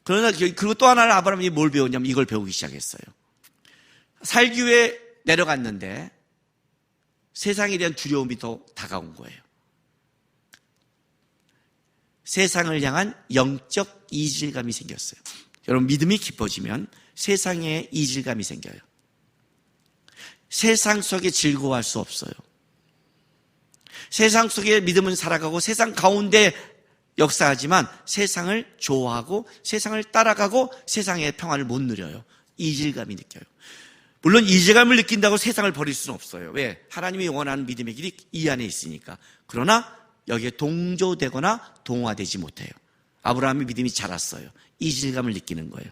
그러나 그리고 또 하나는 아브라함이 뭘 배웠냐면 이걸 배우기 시작했어요. 살기 위해 내려갔는데 세상에 대한 두려움이 더 다가온 거예요. 세상을 향한 영적 이질감이 생겼어요. 여러분, 믿음이 깊어지면 세상에 이질감이 생겨요. 세상 속에 즐거워할 수 없어요. 세상 속에 믿음은 살아가고 세상 가운데 역사하지만 세상을 좋아하고 세상을 따라가고 세상의 평안을 못 누려요. 이질감이 느껴요. 물론 이질감을 느낀다고 세상을 버릴 수는 없어요. 왜? 하나님이 원하는 믿음의 길이 이 안에 있으니까. 그러나 여기에 동조되거나 동화되지 못해요. 아브라함의 믿음이 자랐어요. 이질감을 느끼는 거예요.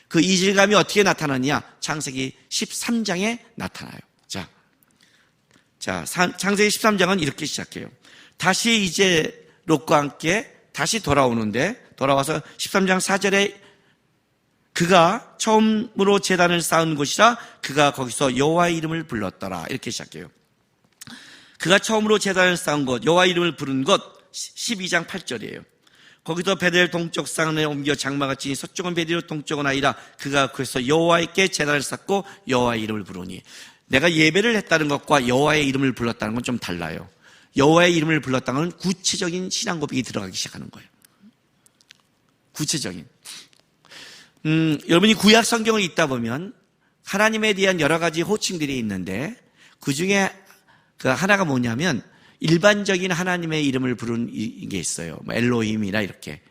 그 이질감이 어떻게 나타나느냐? 창세기 13장에 나타나요. 자, 창세기 13장은 이렇게 시작해요. 다시 이제 롯과 함께 다시 돌아와서 13장 4절에 그가 처음으로 제단을 쌓은 곳이라 그가 거기서 여호와의 이름을 불렀더라. 이렇게 시작해요. 그가 처음으로 제단을 쌓은 곳, 여호와의 이름을 부른 곳, 12장 8절이에요. 거기서 베델 동쪽 산에 옮겨 장막을 치니 서쪽은 베델 동쪽은 아니라 그가 거기서 여호와께 제단을 쌓고 여호와의 이름을 부르니. 내가 예배를 했다는 것과 여호와의 이름을 불렀다는 건 좀 달라요. 여호와의 이름을 불렀다는 건 구체적인 신앙 고백이 들어가기 시작하는 거예요. 구체적인. 여러분이 구약 성경을 읽다 보면 하나님에 대한 여러 가지 호칭들이 있는데 그 중에 그 하나가 뭐냐면 일반적인 하나님의 이름을 부르는 게 있어요. 뭐 엘로힘이나 이렇게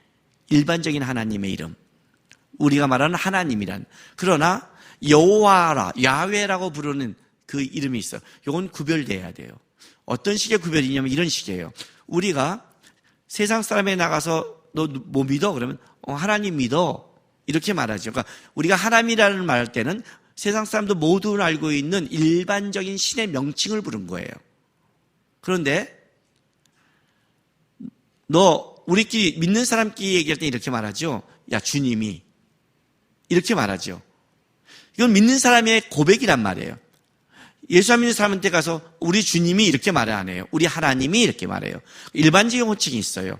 일반적인 하나님의 이름, 우리가 말하는 하나님이란. 그러나 여호와라, 야훼라고 부르는 그 이름이 있어요. 이건 구별돼야 돼요. 어떤 식의 구별이냐면 이런 식이에요. 우리가 세상 사람에 나가서 너 뭐 믿어? 그러면 하나님 믿어. 이렇게 말하죠. 그러니까 우리가 하나님이라는 말할 때는 세상 사람도 모두 알고 있는 일반적인 신의 명칭을 부른 거예요. 그런데 우리끼리 믿는 사람끼리 얘기할 때 이렇게 말하죠. 야, 주님이. 이렇게 말하죠. 이건 믿는 사람의 고백이란 말이에요. 예수 안 믿는 사람한테 가서 우리 주님이 이렇게 말을 안 해요. 우리 하나님이 이렇게 말해요. 일반적인 호칭이 있어요.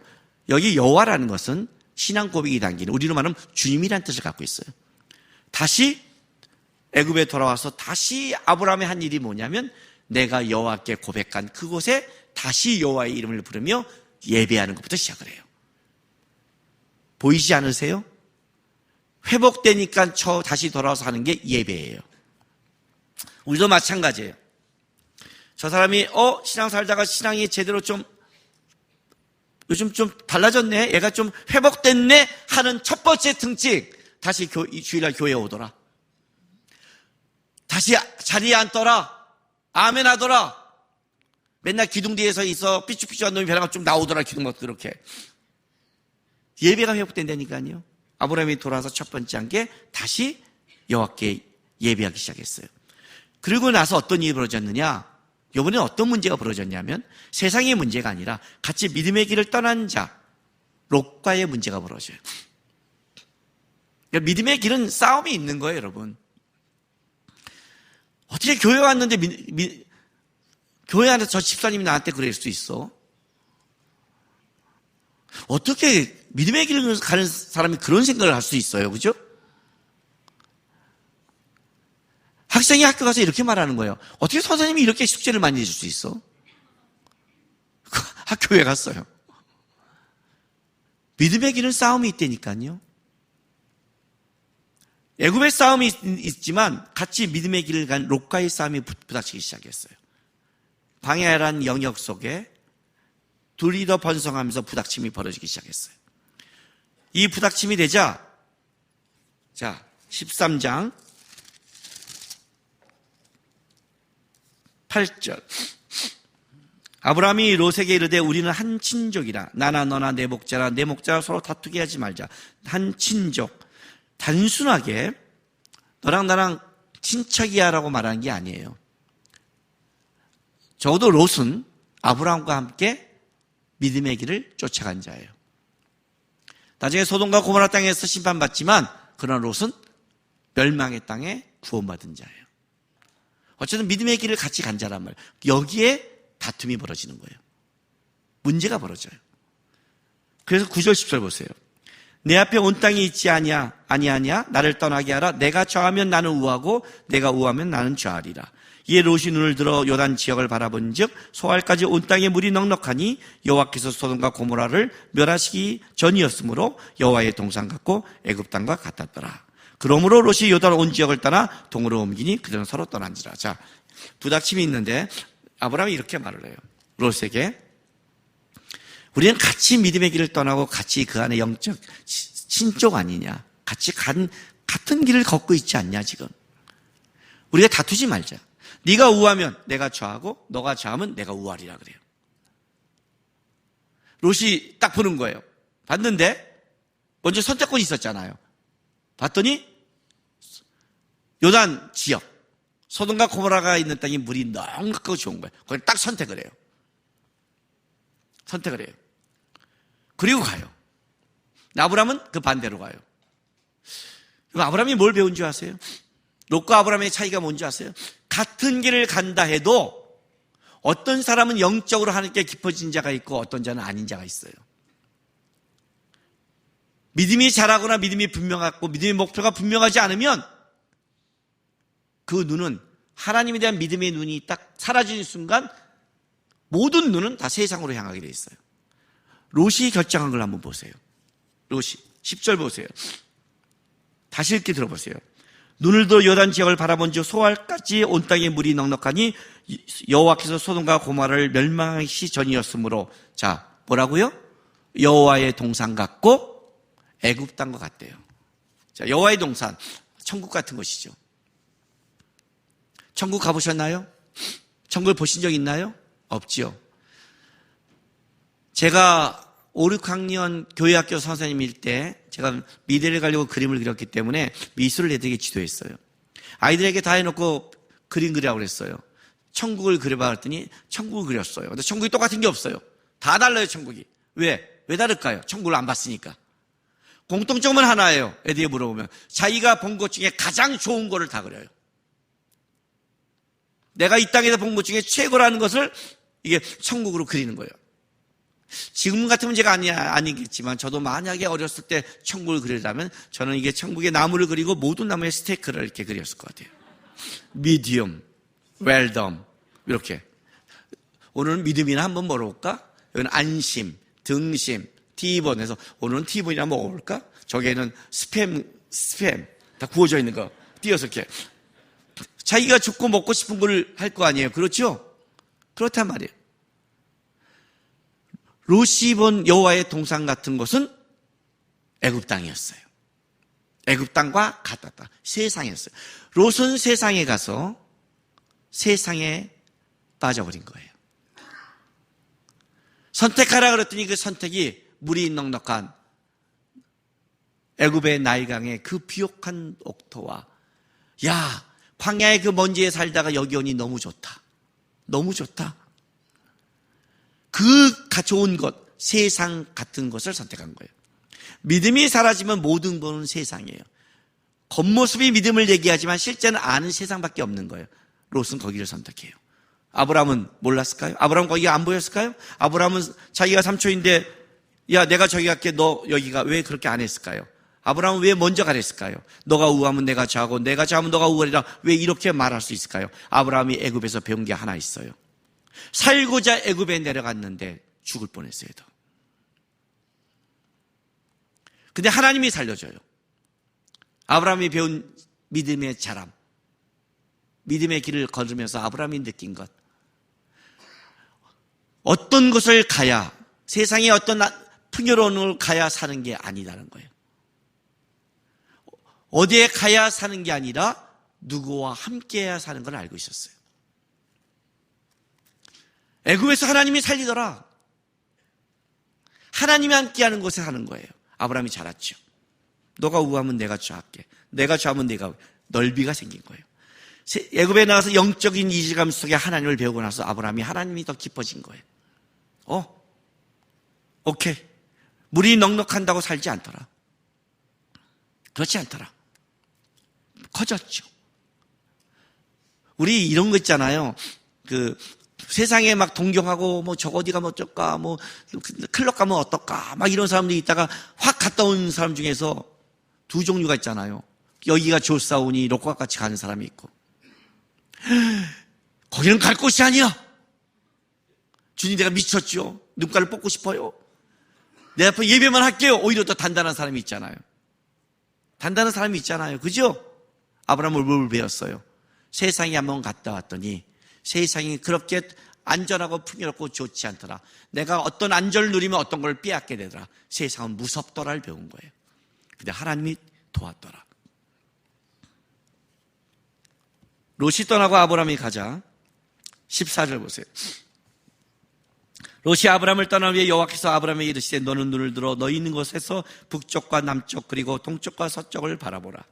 여기 여호와라는 것은 신앙 고백이 담기는, 우리로 말하면 주님이라는 뜻을 갖고 있어요. 다시 애굽에 돌아와서 다시 아브라함의 한 일이 뭐냐면 내가 여호와께 고백한 그곳에 다시 여호와의 이름을 부르며 예배하는 것부터 시작을 해요. 보이지 않으세요? 회복되니까 다시 돌아와서 하는 게 예배예요. 우리도 마찬가지예요. 저 사람이 신앙 살다가 신앙이 제대로 요즘 좀 달라졌네, 얘가 좀 회복됐네 하는 첫 번째 특징, 다시 주일날 교회에 오더라. 다시 자리에 앉더라. 아멘 하더라. 맨날 기둥 뒤에서 있어 삐죽삐죽한 놈이 변화가 좀 나오더라. 기둥부터 그렇게. 예배가 회복된다니까요. 아브라함이 돌아와서 첫 번째 한 게 다시 여호와께 예배하기 시작했어요. 그리고 나서 어떤 일이 벌어졌느냐? 이번에 어떤 문제가 벌어졌냐면 세상의 문제가 아니라 같이 믿음의 길을 떠난 자 롯과의 문제가 벌어져요. 그러니까 믿음의 길은 싸움이 있는 거예요, 여러분. 어떻게 교회 왔는데 교회 안에서 저 집사님이 나한테 그럴 수 있어? 어떻게 믿음의 길을 가는 사람이 그런 생각을 할 수 있어요, 그죠? 학생이 학교 가서 이렇게 말하는 거예요. 어떻게 선생님이 이렇게 숙제를 많이 해줄 수 있어? 학교에 갔어요. 믿음의 길은 싸움이 있다니까요. 애굽의 싸움이 있지만 같이 믿음의 길을 간 롯과의 싸움이 부닥치기 시작했어요. 광야라는 영역 속에 둘이 더 번성하면서 부닥침이 벌어지기 시작했어요. 이 부닥침이 되자 13장 8절 아브라함이 롯에게 이르되 우리는 한 친족이라 나나 너나 내 목자라 내 목자와 서로 다투게 하지 말자. 한 친족, 단순하게 너랑 나랑 친척이야 라고 말하는 게 아니에요. 적어도 롯은 아브라함과 함께 믿음의 길을 쫓아간 자예요. 나중에 소돔과 고모라 땅에서 심판받지만 그러나 롯은 멸망의 땅에 구원받은 자예요. 어쨌든 믿음의 길을 같이 간 자란 말이에요. 여기에 다툼이 벌어지는 거예요. 문제가 벌어져요. 그래서 9절 10절 보세요. 내 앞에 온 땅이 있지 아니하냐? 나를 떠나게 하라. 내가 좌하면 나는 우하고 내가 우하면 나는 좌하리라. 이에 롯이 눈을 들어 요단 지역을 바라본즉 소알까지 온 땅에 물이 넉넉하니 여호와께서 소돔과 고모라를 멸하시기 전이었으므로 여호와의 동산 같고 애굽 땅과 같았더라. 그러므로 롯이 요단 온 지역을 떠나 동으로 옮기니 그들은 서로 떠난지라. 자, 부닥침이 있는데 아브라함이 이렇게 말을 해요. 롯에게 우리는 같이 믿음의 길을 떠나고 같이 그 안에 영적 친족 아니냐? 같이 같은 길을 걷고 있지 않냐 지금? 우리가 다투지 말자. 네가 우하면 내가 좌하고 너가 좌하면 내가 우하리라 그래요. 롯이 딱 보는 거예요. 봤는데 먼저 선택권이 있었잖아요. 봤더니 요단 지역 소돔과 고모라가 있는 땅이 물이 넉넉하고 좋은 거예요. 거기 딱 선택을 해요. 그리고 가요. 아브라함은 그 반대로 가요. 아브라함이 뭘 배운 줄 아세요? 롯과 아브라함의 차이가 뭔지 아세요? 같은 길을 간다 해도 어떤 사람은 영적으로 하나님께 깊어진 자가 있고 어떤 자는 아닌 자가 있어요. 믿음이 자라거나 믿음이 분명하고 믿음의 목표가 분명하지 않으면 그 눈은 하나님에 대한 믿음의 눈이 딱 사라지는 순간 모든 눈은 다 세상으로 향하게 돼 있어요. 롯이 결정한 걸 한번 보세요. 롯이 10절 보세요. 다시 읽기 들어보세요. 눈을 들어 요단 지역을 바라본즉 소알까지 온 땅에 물이 넉넉하니 여호와께서 소돔과 고모라를 멸망하시 전이었으므로 자 뭐라고요? 여호와의 동산 같고 애굽 땅과 같대요. 자, 여호와의 동산 천국 같은 것이죠. 천국 가보셨나요? 천국을 보신 적 있나요? 없지요. 제가 5, 6학년 교회학교 선생님일 때 제가 미대를 가려고 그림을 그렸기 때문에 미술을 애들에게 지도했어요. 아이들에게 다 해놓고 그림 그리라고 그랬어요. 천국을 그려봐 그랬더니 천국을 그렸어요. 근데 천국이 똑같은 게 없어요. 다 달라요, 천국이. 왜 다를까요? 천국을 안 봤으니까. 공통점은 하나예요. 애들이 물어보면 자기가 본 것 중에 가장 좋은 거를 다 그려요. 내가 이 땅에서 본 것 중에 최고라는 것을 이게 천국으로 그리는 거예요. 지금 같은 문제가 아니겠지만 저도 만약에 어렸을 때 천국을 그리려면 저는 이게 천국의 나무를 그리고 모든 나무의 스테이크를 이렇게 그렸을 것 같아요. 미디엄, 웰덤 이렇게. 오늘은 믿음이나 한번 먹어볼까? 여기는 안심, 등심, 티본 해서 오늘은 티본이나 먹어볼까? 저기에는 스팸 다 구워져 있는 거 띄어서 이렇게 자기가 죽고 먹고 싶은 걸 할 거 아니에요. 그렇죠? 그렇단 말이에요. 롯이 본 여호와의 동산 같은 것은 애굽 땅이었어요. 애굽 땅과 같았다. 세상이었어요. 롯은 세상에 가서 세상에 빠져버린 거예요. 선택하라 그랬더니 그 선택이 물이 넉넉한 애굽의 나일강의 그 비옥한 옥토와 야 광야의 그 먼지에 살다가 여기 오니 너무 좋다. 너무 좋다. 그 좋은 것, 세상 같은 것을 선택한 거예요. 믿음이 사라지면 모든 것은 세상이에요. 겉모습이 믿음을 얘기하지만 실제는 아는 세상밖에 없는 거예요. 롯은 거기를 선택해요. 아브라함은 몰랐을까요? 아브라함 거기가 안 보였을까요? 아브라함은 자기가 삼촌인데 야 내가 저기 갈게 너 여기가 왜 그렇게 안 했을까요? 아브라함은 왜 먼저 가랬을까요? 너가 우하면 내가 좌하고 내가 좌하면 너가 우하리라 왜 이렇게 말할 수 있을까요? 아브라함이 애굽에서 배운 게 하나 있어요. 살고자 애굽에 내려갔는데 죽을 뻔했어요. 근데 하나님이 살려줘요. 아브라함이 배운 믿음의 자람, 믿음의 길을 걸으면서 아브라함이 느낀 것, 어떤 곳을 가야 세상에 어떤 풍요로운 곳을 가야 사는 게 아니라는 거예요. 어디에 가야 사는 게 아니라 누구와 함께해야 사는 걸 알고 있었어요. 애굽에서 하나님이 살리더라. 하나님이 함께하는 곳에 사는 거예요. 아브라함이 잘 알았죠. 너가 우하면 내가 좌할게. 내가 좌하면 내가 넓이가 생긴 거예요. 애굽에 나가서 영적인 이질감 속에 하나님을 배우고 나서 아브라함이 하나님이 더 깊어진 거예요. 오케이. 물이 넉넉한다고 살지 않더라. 그렇지 않더라. 커졌죠. 우리 이런 거 있잖아요. 세상에 막 동경하고 뭐 저 어디 가면 어쩔까, 뭐 클럽 가면 어떨까, 막 이런 사람들이 있다가 확 갔다 온 사람 중에서 두 종류가 있잖아요. 여기가 좋사오니 로꼬가 같이 가는 사람이 있고, 거기는 갈 곳이 아니야. 주님, 내가 미쳤죠. 눈가를 뽑고 싶어요. 내 앞에 예배만 할게요. 오히려 더 단단한 사람이 있잖아요. 단단한 사람이 있잖아요. 그죠? 아브라함은 뭘 배웠어요? 세상에 한번 갔다 왔더니 세상이 그렇게 안전하고 풍요롭고 좋지 않더라. 내가 어떤 안전을 누리면 어떤 걸 빼앗게 되더라. 세상은 무섭더라를 배운 거예요. 근데 하나님이 도왔더라. 롯이 떠나고 아브라함이 가자. 14절 보세요. 롯이 아브라함을 떠난 후에 여호와께서 아브라함에게 이르시되 너는 눈을 들어 너 있는 곳에서 북쪽과 남쪽 그리고 동쪽과 서쪽을 바라보라.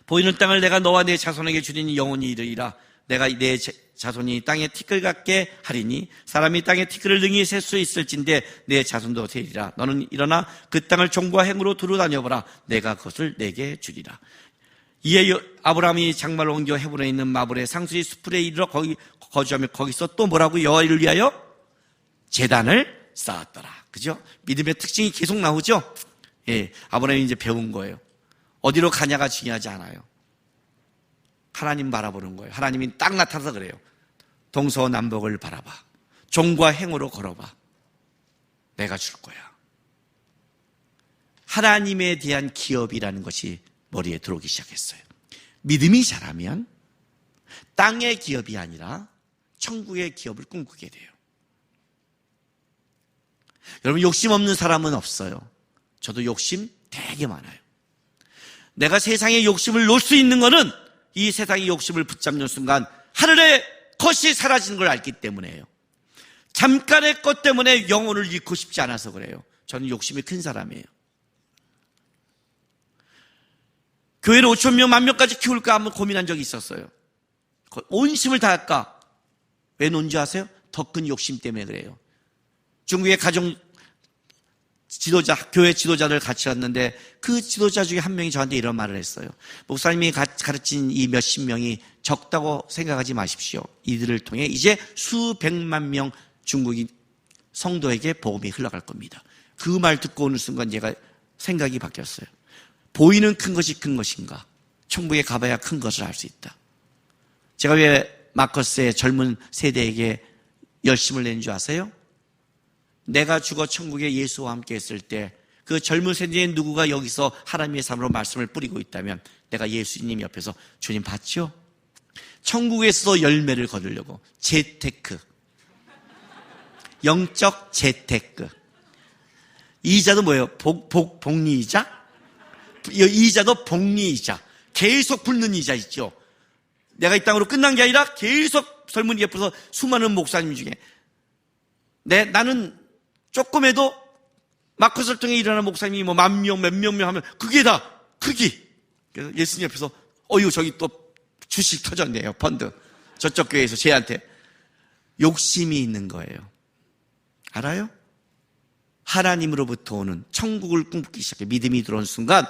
보이는 땅을 내가 너와 내 자손에게 주리니 영원히 이르리라. 내가 내 자손이 땅에 티끌 같게 하리니 사람이 땅에 티끌을 능히 셀 수 있을진데 내 자손도 되리라. 너는 일어나 그 땅을 종과 행으로 두루 다녀보라. 내가 그것을 내게 주리라. 이에 아브라함이 장말로 옮겨 헤브론에 있는 마블의 상수리 수풀에 이르러 거기 거주하며 거기서 또 뭐라고? 여호와를 위하여 제단을 쌓았더라. 그죠? 믿음의 특징이 계속 나오죠? 예, 아브라함이 이제 배운 거예요. 어디로 가냐가 중요하지 않아요. 하나님 바라보는 거예요. 하나님이 딱 나타나서 그래요. 동서남북을 바라봐. 종과 행으로 걸어봐. 내가 줄 거야. 하나님에 대한 기업이라는 것이 머리에 들어오기 시작했어요. 믿음이 자라면 땅의 기업이 아니라 천국의 기업을 꿈꾸게 돼요. 여러분, 욕심 없는 사람은 없어요. 저도 욕심 되게 많아요. 내가 세상의 욕심을 놓을 수 있는 것은 이 세상의 욕심을 붙잡는 순간 하늘의 것이 사라지는 걸 알기 때문에요. 잠깐의 것 때문에 영혼을 잃고 싶지 않아서 그래요. 저는 욕심이 큰 사람이에요. 교회를 5,000명, 10,000명까지 키울까 한번 고민한 적이 있었어요. 온 힘을 다할까? 왜 논지 아세요? 더 큰 욕심 때문에 그래요. 중국의 가정 지도자, 교회 지도자들 같이 왔는데 그 지도자 중에 한 명이 저한테 이런 말을 했어요. 목사님이 가르친 이 몇십 명이 적다고 생각하지 마십시오. 이들을 통해 이제 수백만 명 중국인 성도에게 복음이 흘러갈 겁니다. 그 말 듣고 오는 순간 제가 생각이 바뀌었어요. 보이는 큰 것이 큰 것인가? 천국에 가봐야 큰 것을 알 수 있다. 제가 왜 마커스의 젊은 세대에게 열심을 낸 줄 아세요? 내가 죽어 천국에 예수와 함께 했을 때 그 젊은 세대의 누구가 여기서 하나님의 삶으로 말씀을 뿌리고 있다면 내가 예수님 옆에서 주님 봤죠? 천국에서 열매를 거두려고 재테크, 영적 재테크. 이자도 뭐예요? 복리이자? 이자도 복리이자. 계속 붙는 이자 있죠. 내가 이 땅으로 끝난 게 아니라 계속 설문이 옆에서 수많은 목사님 중에 나는 조금해도 마커스를 통해 일어나는 목사님이 뭐 10,000명, 몇몇 명 하면 그게 다 크기. 그래서 예수님 옆에서 어유 저기 또 주식 터졌네요. 펀드. 저쪽 교회에서 쟤한테 욕심이 있는 거예요. 알아요? 하나님으로부터 오는 천국을 꿈꾸기 시작해 믿음이 들어온 순간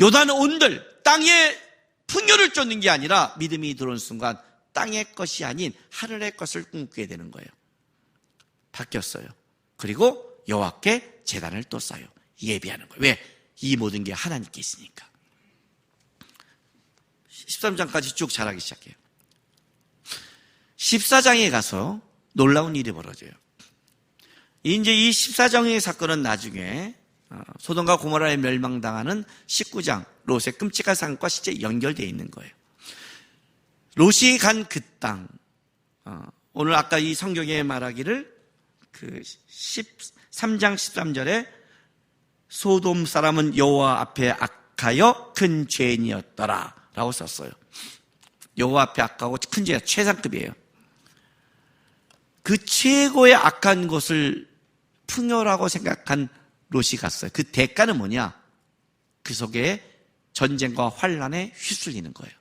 요단 온들 땅에 풍요를 쫓는 게 아니라 믿음이 들어온 순간 땅의 것이 아닌 하늘의 것을 꿈꾸게 되는 거예요. 바뀌었어요. 그리고 여호와께 제단을 또 쌓아요. 예배하는 거예요. 왜? 이 모든 게 하나님께 있으니까. 13장까지 쭉 잘하기 시작해요. 14장에 가서 놀라운 일이 벌어져요. 이제 이 14장의 사건은 나중에 소돔과 고모라에 멸망당하는 19장 롯의 끔찍한 사건과 실제 연결되어 있는 거예요. 롯이 간 그 땅, 오늘 아까 이 성경에 말하기를 그 13장 13절에 소돔 사람은 여호와 앞에 악하여 큰 죄인이었더라 라고 썼어요. 여호와 앞에 악하고 큰 죄가 최상급이에요. 그 최고의 악한 것을 풍요라고 생각한 롯이 갔어요. 그 대가는 뭐냐? 그 속에 전쟁과 환란에 휩쓸리는 거예요.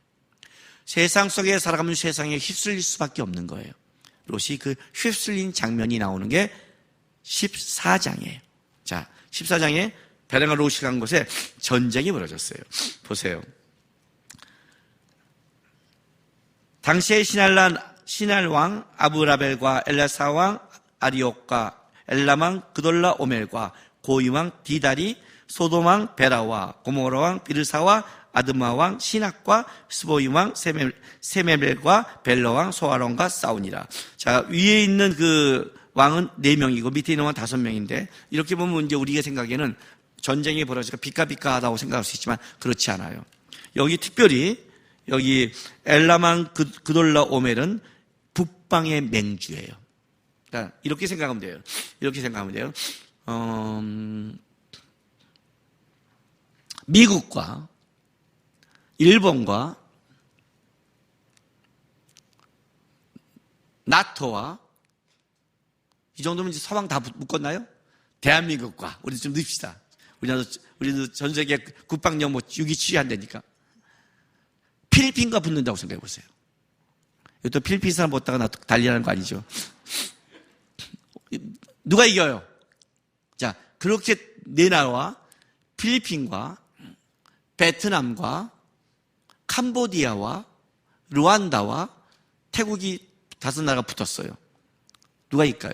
세상 속에 살아가면 세상에 휩쓸릴 수밖에 없는 거예요. 롯이 그 휩쓸린 장면이 나오는 게 14장이에요. 자, 14장에 베레가 롯이 간 곳에 전쟁이 벌어졌어요. 보세요. 당시에 신할란 시날 왕 아브라벨과 엘라사 왕 아리옥과 엘람 왕 그돌라 오멜과 고임 왕 디달이 소돔 왕 베라와 고모라 왕 비르사와 아드마 왕 시낙과 스보임 왕 세멜벨과 벨러 왕 소아론과 싸우니라. 자, 위에 있는 그 왕은 4명이고 밑에 있는 왕은 5명인데, 이렇게 보면 이제 우리가 생각에는 전쟁이 벌어지니까 비까비까하다고 생각할 수 있지만 그렇지 않아요. 여기 특별히 여기 엘람 왕 그돌라 오멜은 북방의 맹주예요. 그러니까 이렇게 생각하면 돼요. 이렇게 생각하면 돼요. 미국과 일본과 나토와 이 정도면 이제 서방 다 묶었나요? 대한민국과 우리 좀 넣읍시다. 우리도 전 세계 국방력 뭐 6위 7위 한다니까. 필리핀과 붙는다고 생각해 보세요. 또 필리핀 사람 붙다가 나 달리라는 거 아니죠? 누가 이겨요? 자, 그렇게 네 나라와 필리핀과 베트남과 캄보디아와 루안다와 태국이 5나라가 붙었어요. 누가 이길까요?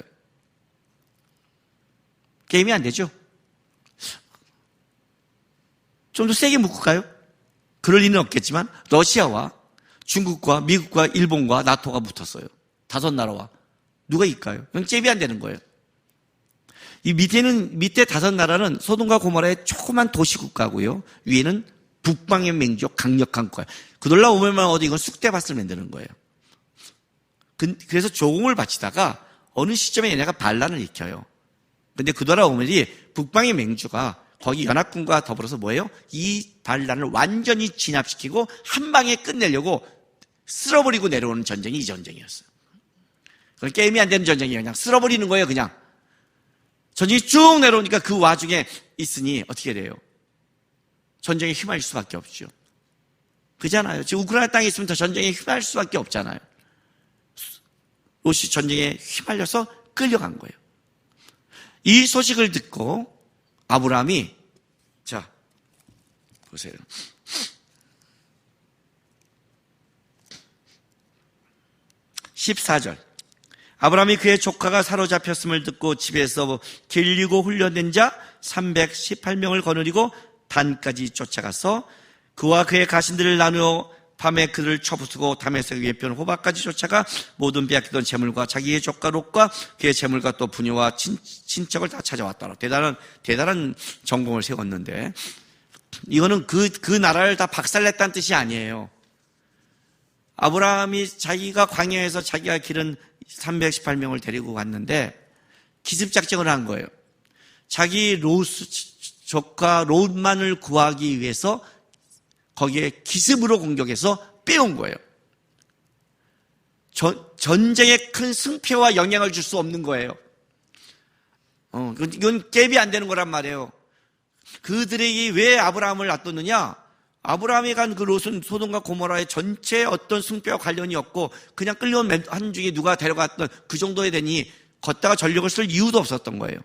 게임이 안 되죠? 좀 더 세게 묶을까요? 그럴 리는 없겠지만 러시아와 중국과 미국과 일본과 나토가 붙었어요. 5나라와. 누가 이길까요? 이건 게임이 안 되는 거예요. 이 밑에 5나라는 소돔과 고모라의 조그만 도시국가고요. 위에는 북방의 맹주 강력한 국가예요. 그돌라 오멜만 어디 이건 쑥대밭을 만드는 거예요. 그래서 조공을 바치다가 어느 시점에 얘네가 반란을 일으켜요. 근데 그돌라 오멜이 북방의 맹주가 거기 연합군과 더불어서 뭐예요? 이 반란을 완전히 진압시키고 한 방에 끝내려고 쓸어버리고 내려오는 전쟁이 이 전쟁이었어요. 그건 게임이 안 되는 전쟁이에요. 그냥 쓸어버리는 거예요, 그냥. 전쟁이 쭉 내려오니까 그 와중에 있으니 어떻게 돼요? 전쟁에 휘말릴 수밖에 없죠. 그잖아요. 지금 우크라이나 땅에 있으면 더 전쟁에 휘말릴 수밖에 없잖아요. 롯이 전쟁에 휘말려서 끌려간 거예요. 이 소식을 듣고 아브라함이, 자, 보세요. 14절. 아브라함이 그의 조카가 사로잡혔음을 듣고 집에서 길리고 훈련된 자 318명을 거느리고 단까지 쫓아가서 그와 그의 가신들을 나누어 밤에 그들을 쳐부수고 다메섹 위에편 호박까지 쫓아가 모든 빼앗기던 재물과 자기의 조카 롯과 그의 재물과 또 부녀와 친척을 다 찾아왔더라. 대단한 전공을 세웠는데, 이거는 그 나라를 다 박살냈다는 뜻이 아니에요. 아브라함이 자기가 광야에서 자기가 기른 318명을 데리고 갔는데 기습작전을 한 거예요. 자기 조카 롯만을 구하기 위해서 거기에 기습으로 공격해서 빼온 거예요. 전쟁에 큰 승패와 영향을 줄 수 없는 거예요. 이건 갭이 안 되는 거란 말이에요. 그들에게 왜 아브라함을 놔뒀느냐? 아브라함이 간 그 롯은 소돔과 고모라의 전체 어떤 승패와 관련이 없고 그냥 끌려온 한 중에 누가 데려갔던 그 정도에 되니 걷다가 전력을 쓸 이유도 없었던 거예요.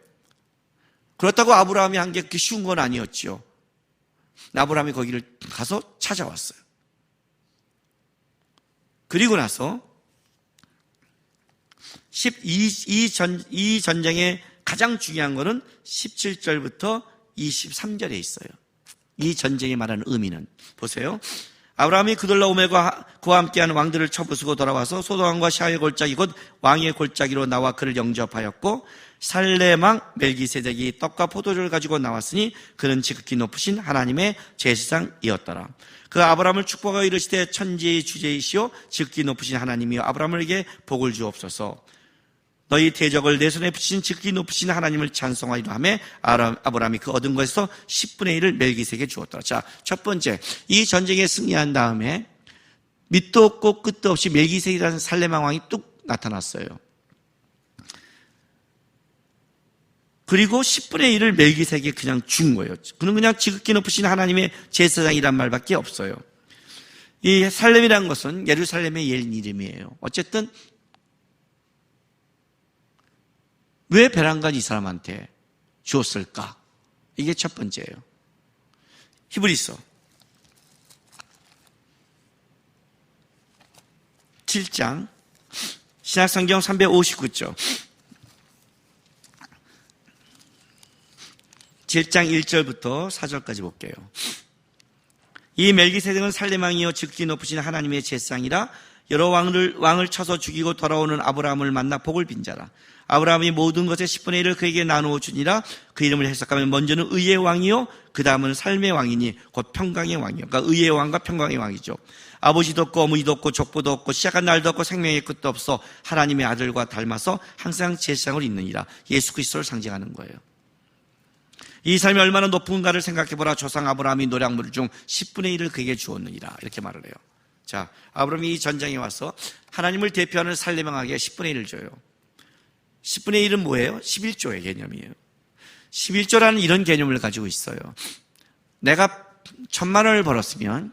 그렇다고 아브라함이 한 게 그렇게 쉬운 건 아니었죠. 아브라함이 거기를 가서 찾아왔어요. 그리고 나서 이 전쟁의 가장 중요한 거는 17절부터 23절에 있어요. 이 전쟁이 말하는 의미는 보세요. 아브라함이 그돌라 오멜과 그와 함께하는 왕들을 쳐부수고 돌아와서 소돔왕과 샤의 골짜기 곧 왕의 골짜기로 나와 그를 영접하였고 살렘 왕 멜기세덱이 떡과 포도주를 가지고 나왔으니 그는 지극히 높으신 하나님의 제사장이었더라. 그 아브라함을 축복하여 이르시되 천지의 주제이시오 지극히 높으신 하나님이여 아브라함에게 복을 주옵소서. 너희 대적을 내 손에 붙이신 지극히 높으신 하나님을 찬송하리라 하며 아브라함이 그 얻은 것에서 10분의 1을 멜기세덱에게 주었더라. 자, 첫 번째, 이 전쟁에 승리한 다음에 밑도 없고 끝도 없이 멜기세덱이라는 살렘 왕이 뚝 나타났어요. 그리고 10분의 1을 멜기세덱에게 그냥 준 거예요. 그는 그냥 지극히 높으신 하나님의 제사장이란 말밖에 없어요. 이 살렘이라는 것은 예루살렘의 옛 이름이에요. 어쨌든 왜 베란간 이 사람한테 주었을까? 이게 첫 번째예요. 히브리서 7장 신약성경 359쪽 7장 1절부터 4절까지 볼게요. 이 멜기세덱은 살렘 왕이요 즉기 높으신 하나님의 제사장이라 여러 왕을 쳐서 죽이고 돌아오는 아브라함을 만나 복을 빈 자라. 아브라함이 모든 것의 10분의 1을 그에게 나누어 주니라. 그 이름을 해석하면 먼저는 의의 왕이요 그 다음은 삶의 왕이니 곧 평강의 왕이요. 그러니까 의의 왕과 평강의 왕이죠. 아버지도 없고 어머니도 없고 족보도 없고 시작한 날도 없고 생명의 끝도 없어 하나님의 아들과 닮아서 항상 제사장을 잇느니라. 예수 그리스도를 상징하는 거예요. 이 삶이 얼마나 높은가를 생각해보라. 조상 아브라함이 노량물 중 10분의 1을 그에게 주었느니라. 이렇게 말을 해요. 자, 아브라함이 이 전장에 와서 하나님을 대표하는 살렘 왕에게 10분의 1을 줘요. 10분의 1은 뭐예요? 11조의 개념이에요. 11조라는 이런 개념을 가지고 있어요. 내가 1,000만 원을 벌었으면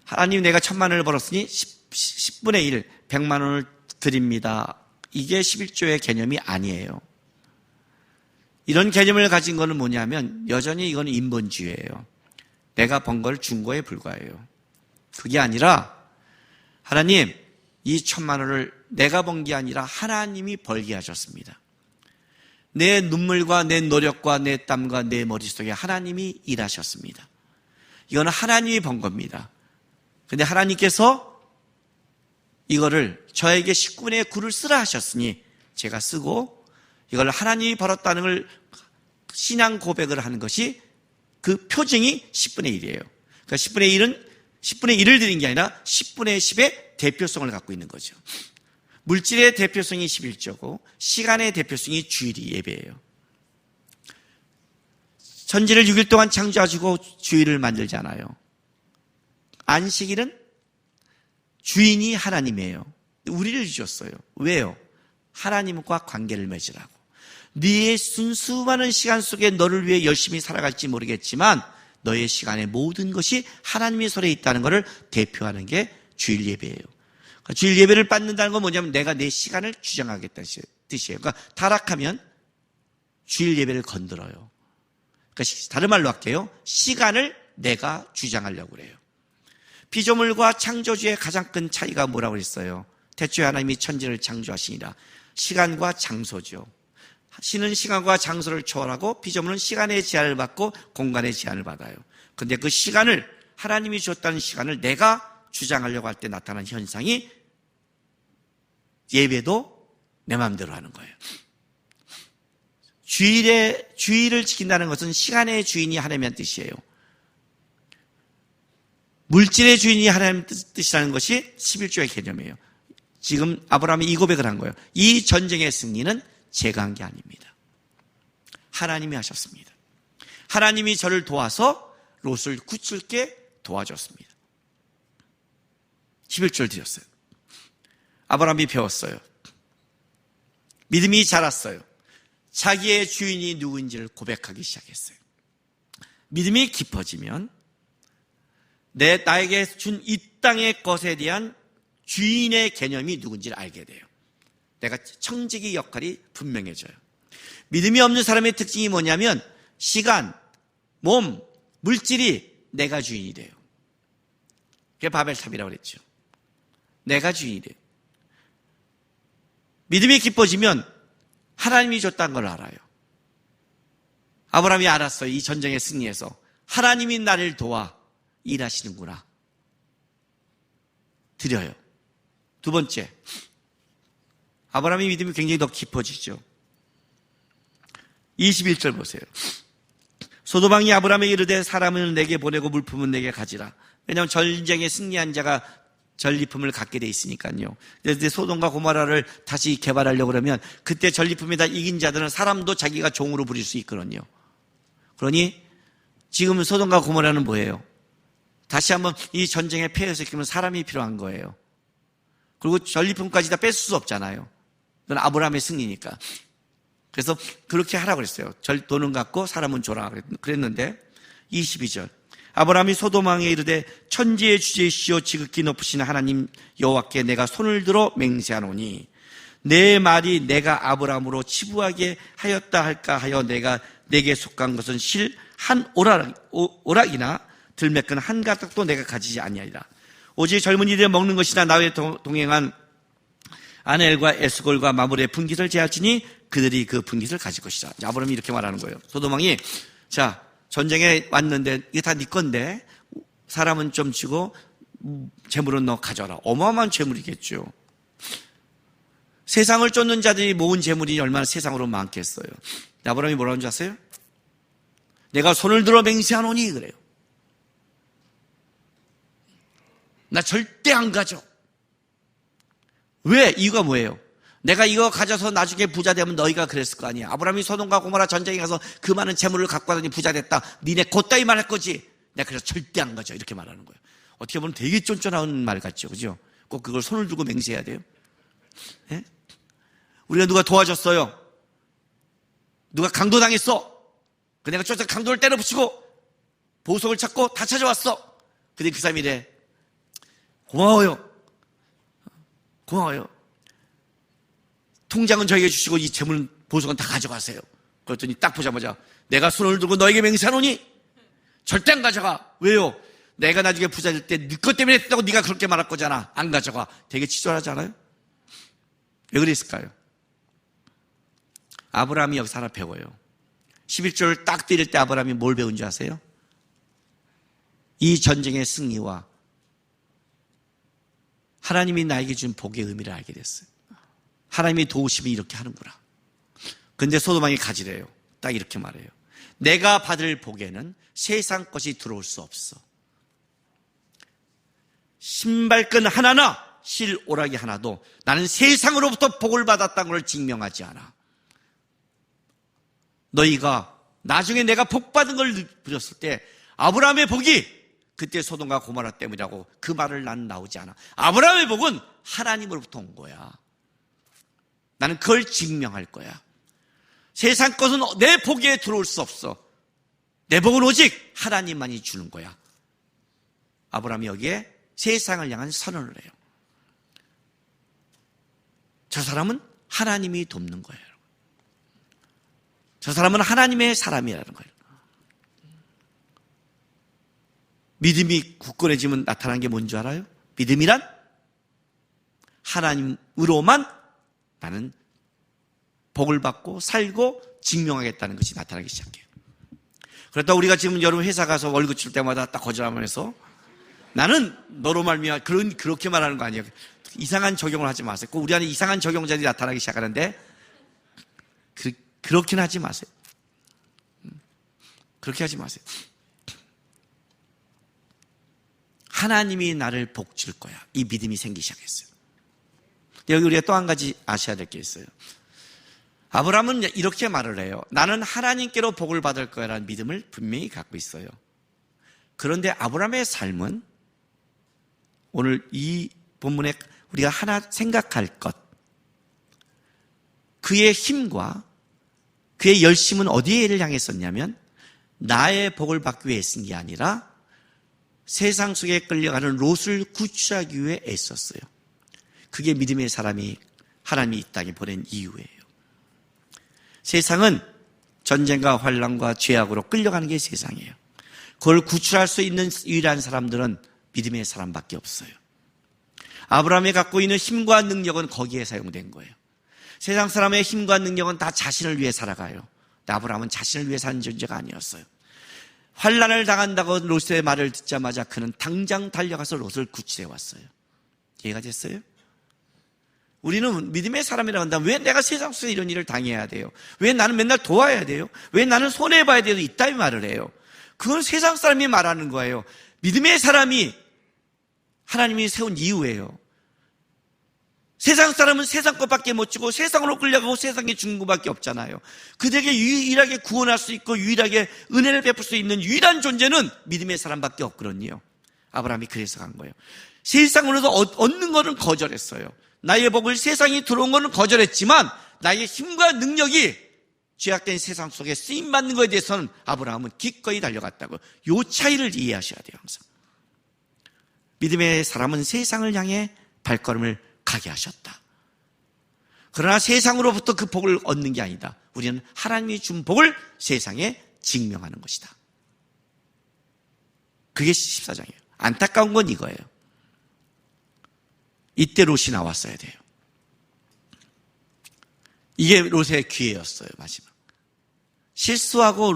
하나님 내가 1,000만 원을 벌었으니 10분의 1, 100만 원을 드립니다. 이게 11조의 개념이 아니에요. 이런 개념을 가진 거는 뭐냐면 여전히 이건 인본주의예요. 내가 번 걸 준 거에 불과해요. 그게 아니라 하나님 이 1,000만 원을 내가 번 게 아니라 하나님이 벌게 하셨습니다. 내 눈물과 내 노력과 내 땀과 내 머릿속에 하나님이 일하셨습니다. 이거는 하나님이 번 겁니다. 근데 하나님께서 이거를 저에게 10분의 9를 쓰라 하셨으니 제가 쓰고 이걸 하나님이 벌었다는 걸 신앙 고백을 하는 것이 그 표징이 10분의 1이에요. 그러니까 10분의 1은 10분의 1을 드린 게 아니라 10분의 10의 대표성을 갖고 있는 거죠. 물질의 대표성이 11조고 시간의 대표성이 주일이 예배예요. 천지를 6일 동안 창조하시고 주일을 만들지 않아요. 안식일은 주인이 하나님이에요. 우리를 주셨어요. 왜요? 하나님과 관계를 맺으라고. 네의 수많은 시간 속에 너를 위해 열심히 살아갈지 모르겠지만 너의 시간의 모든 것이 하나님의 손에 있다는 것을 대표하는 게 주일 예배예요. 그러니까 주일 예배를 받는다는 건 뭐냐면 내가 내 시간을 주장하겠다는 뜻이에요. 그러니까 타락하면 주일 예배를 건드려요. 그러니까 다른 말로 할게요. 시간을 내가 주장하려고 그래요. 피조물과 창조주의 가장 큰 차이가 뭐라고 그랬어요? 태초에 하나님이 천지를 창조하시니라. 시간과 장소죠. 신은 시간과 장소를 초월하고 피조물은 시간의 제한을 받고 공간의 제한을 받아요. 그런데 그 시간을 하나님이 주었다는 시간을 내가 주장하려고 할 때 나타나는 현상이 예배도 내 마음대로 하는 거예요. 주일을 지킨다는 것은 시간의 주인이 하나님의 뜻이에요. 물질의 주인이 하나님의 뜻이라는 것이 11조의 개념이에요. 지금 아브라함이 이 고백을 한 거예요. 이 전쟁의 승리는 제가 한 게 아닙니다. 하나님이 하셨습니다. 하나님이 저를 도와서 롯을 구출게 도와줬습니다. 11조를 드렸어요. 아브라함이 배웠어요. 믿음이 자랐어요. 자기의 주인이 누구인지를 고백하기 시작했어요. 믿음이 깊어지면 나에게 준 이 땅의 것에 대한 주인의 개념이 누군지를 알게 돼요. 내가 청지기 역할이 분명해져요. 믿음이 없는 사람의 특징이 뭐냐면 시간, 몸, 물질이 내가 주인이 돼요. 그게 바벨탑이라고 그랬죠. 내가 주인이 돼요. 믿음이 깊어지면 하나님이 줬다는 걸 알아요. 아브라함이 알았어요. 이 전쟁의 승리에서 하나님이 나를 도와 일하시는구나. 드려요. 두 번째, 아브라함의 믿음이 굉장히 더 깊어지죠. 21절 보세요. 소돔왕이 아브라함에게 이르되 사람을 내게 보내고 물품은 내게 가지라. 왜냐하면 전쟁에 승리한 자가 전리품을 갖게 돼 있으니까요. 그런데 소돔과 고모라를 다시 개발하려고 그러면 그때 전리품에 다 이긴 자들은 사람도 자기가 종으로 부릴 수 있거든요. 그러니 지금 소돔과 고모라는 뭐예요? 다시 한번 이 전쟁에 패해서 이기면 사람이 필요한 거예요. 그리고 전리품까지 다 뺏을 수 없잖아요. 그건 아브라함의 승리니까. 그래서 그렇게 하라고 그랬어요. 돈은 갖고 사람은 줘라 그랬는데 22절 아브라함이 소돔 왕에 이르되 천지의 주제시오 지극히 높으신 하나님 여호와께 내가 손을 들어 맹세하노니 내 말이 내가 아브라함으로 치부하게 하였다 할까 하여 내가 내게 속한 것은 실 한 오락이나 들매끈 한 가닥도 내가 가지지 아니하리라. 오직 젊은이들 먹는 것이나 나와 동행한 아넬과 에스골과 마므레의 분깃을 제할지니 그들이 그 분깃을 가질 것이다. 아브라함이 이렇게 말하는 거예요. 소돔왕이 자, 전쟁에 왔는데 이게 다 네 건데 사람은 좀 치고 재물은 너 가져라. 어마어마한 재물이겠죠. 세상을 쫓는 자들이 모은 재물이 얼마나 세상으로 많겠어요. 아브라함이 뭐라는 줄 아세요? 내가 손을 들어 맹세하노니 그래요. 나 절대 안 가져. 왜? 이유가 뭐예요? 내가 이거 가져서 나중에 부자 되면 너희가 그랬을 거 아니야. 아브라함이 소돔과 고모라 전쟁에 가서 그 많은 재물을 갖고 가더니 부자 됐다. 니네 곧다이 말할 거지. 내가 그래서 절대 안 가져. 이렇게 말하는 거예요. 어떻게 보면 되게 쫀쫀한 말 같죠. 그죠? 꼭 그걸 손을 들고 맹세해야 돼요. 예? 우리가 누가 도와줬어요. 누가 강도당했어. 그 내가 쫓아 강도를 때려붙이고 보석을 찾고 다 찾아왔어. 근데 그 사람이 이래. 고마워요. 고마워요. 통장은 저에게 주시고 이 재물 보석은 다 가져가세요. 그랬더니 딱 보자마자 내가 손을 들고 너에게 맹세하노니 절대 안 가져가. 왜요? 내가 나중에 부자 될 때 네 것 때문에 했다고 네가 그렇게 말할 거잖아. 안 가져가. 되게 치졸하지 않아요? 왜 그랬을까요? 아브라함이 여기서 하나 배워요. 11조를 딱 때릴 때 아브라함이 뭘 배운 줄 아세요? 이 전쟁의 승리와 하나님이 나에게 준 복의 의미를 알게 됐어요. 하나님의 도우심이 이렇게 하는구나. 근데 소돔왕이 가지래요. 딱 이렇게 말해요. 내가 받을 복에는 세상 것이 들어올 수 없어. 신발끈 하나나 실 오라기 하나도 나는 세상으로부터 복을 받았다는 걸 증명하지 않아. 너희가 나중에 내가 복 받은 걸 부렸을 때 아브라함의 복이 그때 소돔과 고모라 때문이라고 그 말을 난 나오지 않아. 아브라함의 복은 하나님으로부터 온 거야. 나는 그걸 증명할 거야. 세상 것은 내 복에 들어올 수 없어. 내 복은 오직 하나님만이 주는 거야. 아브라함이 여기에 세상을 향한 선언을 해요. 저 사람은 하나님이 돕는 거예요. 저 사람은 하나님의 사람이라는 거예요. 믿음이 굳건해지면 나타나는 게 뭔지 알아요? 믿음이란 하나님으로만 나는 복을 받고 살고 증명하겠다는 것이 나타나기 시작해요. 그렇다 우리가 지금 여러분 회사 가서 월급 줄 때마다 딱 거절하면서 나는 너로 말미암아 그렇게 말하는 거 아니에요. 이상한 적용을 하지 마세요. 꼭 우리 안에 이상한 적용자들이 나타나기 시작하는데 그렇게는 하지 마세요. 그렇게 하지 마세요. 하나님이 나를 복 줄 거야. 이 믿음이 생기기 시작했어요. 여기 우리가 또 한 가지 아셔야 될 게 있어요. 아브라함은 이렇게 말을 해요. 나는 하나님께로 복을 받을 거야라는 믿음을 분명히 갖고 있어요. 그런데 아브라함의 삶은 오늘 이 본문에 우리가 하나 생각할 것, 그의 힘과 그의 열심은 어디에를 향했었냐면 나의 복을 받기 위해 쓴 게 아니라 세상 속에 끌려가는 롯을 구출하기 위해 애썼어요. 그게 믿음의 사람이 하나님이 이 땅에 보낸 이유예요. 세상은 전쟁과 환난과 죄악으로 끌려가는 게 세상이에요. 그걸 구출할 수 있는 유일한 사람들은 믿음의 사람밖에 없어요. 아브라함이 갖고 있는 힘과 능력은 거기에 사용된 거예요. 세상 사람의 힘과 능력은 다 자신을 위해 살아가요. 근데 아브라함은 자신을 위해 사는 존재가 아니었어요. 환난을 당한다고 롯의 말을 듣자마자 그는 당장 달려가서 롯을 구출해 왔어요. 이해가 됐어요? 우리는 믿음의 사람이라고 한다면 왜 내가 세상 속에 이런 일을 당해야 돼요? 왜 나는 맨날 도와야 돼요? 왜 나는 손해봐야 돼요? 이따위 말을 해요. 그건 세상 사람이 말하는 거예요. 믿음의 사람이 하나님이 세운 이유예요. 세상 사람은 세상 것밖에 못 주고 세상으로 끌려가고 세상에 주는 것밖에 없잖아요. 그들에게 유일하게 구원할 수 있고 유일하게 은혜를 베풀 수 있는 유일한 존재는 믿음의 사람밖에 없거든요. 아브라함이 그래서 간 거예요. 세상으로서 얻는 것은 거절했어요. 나의 복을 세상이 들어온 것은 거절했지만 나의 힘과 능력이 죄악된 세상 속에 쓰임받는 것에 대해서는 아브라함은 기꺼이 달려갔다고. 이 차이를 이해하셔야 돼요. 항상 믿음의 사람은 세상을 향해 발걸음을 가게 하셨다. 그러나 세상으로부터 그 복을 얻는 게 아니다. 우리는 하나님이 준 복을 세상에 증명하는 것이다. 그게 14장이에요. 안타까운 건 이거예요. 이때 롯이 나왔어야 돼요. 이게 롯의 기회였어요. 마지막 실수하고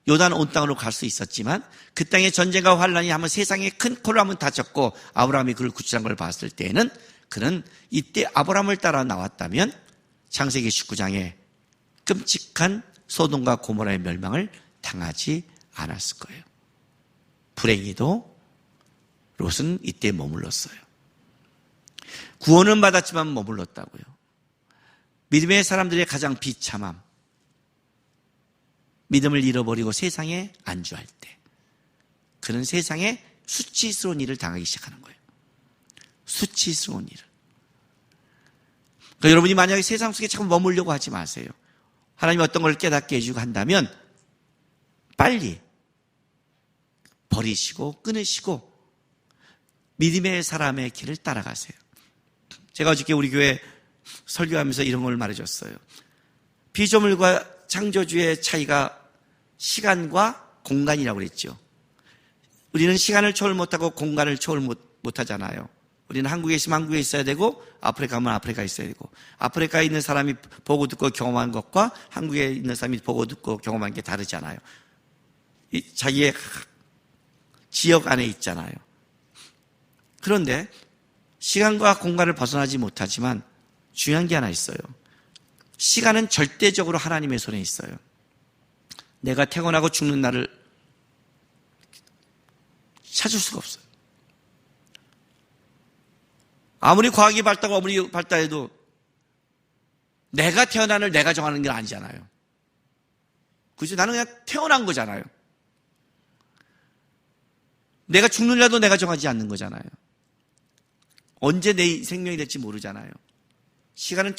요단 온 땅으로 갈 수 있었지만 그 땅에 전쟁과 환란이 한번 세상에 큰 코를 한번 다쳤고 아브라함이 그를 구출한 걸 봤을 때에는 그는 이때 아브라함을 따라 나왔다면 창세기 19장에 끔찍한 소돔과 고모라의 멸망을 당하지 않았을 거예요. 불행히도 롯은 이때 머물렀어요. 구원은 받았지만 머물렀다고요. 믿음의 사람들의 가장 비참함, 믿음을 잃어버리고 세상에 안주할 때 그는 세상에 수치스러운 일을 당하기 시작하는 거예요. 수치스러운 일을. 그러니까 여러분이 만약에 세상 속에 자꾸 머물려고 하지 마세요. 하나님이 어떤 걸 깨닫게 해주고 한다면 빨리 버리시고 끊으시고 믿음의 사람의 길을 따라가세요. 제가 어저께 우리 교회 설교하면서 이런 걸 말해줬어요. 피조물과 창조주의 차이가 시간과 공간이라고 그랬죠. 우리는 시간을 초월 못하고 공간을 초월 못하잖아요. 우리는 한국에 있으면 한국에 있어야 되고 아프리카 가면 아프리카에 있어야 되고 아프리카에 있는 사람이 보고 듣고 경험한 것과 한국에 있는 사람이 보고 듣고 경험한 게 다르잖아요. 자기의 지역 안에 있잖아요. 그런데 시간과 공간을 벗어나지 못하지만 중요한 게 하나 있어요. 시간은 절대적으로 하나님의 손에 있어요. 내가 태어나고 죽는 날을 찾을 수가 없어요. 아무리 과학이 발달하고 아무리 발달해도 내가 태어난 날 내가 정하는 게 아니잖아요. 그죠? 나는 그냥 태어난 거잖아요. 내가 죽는 날도 내가 정하지 않는 거잖아요. 언제 내 생명이 될지 모르잖아요. 시간은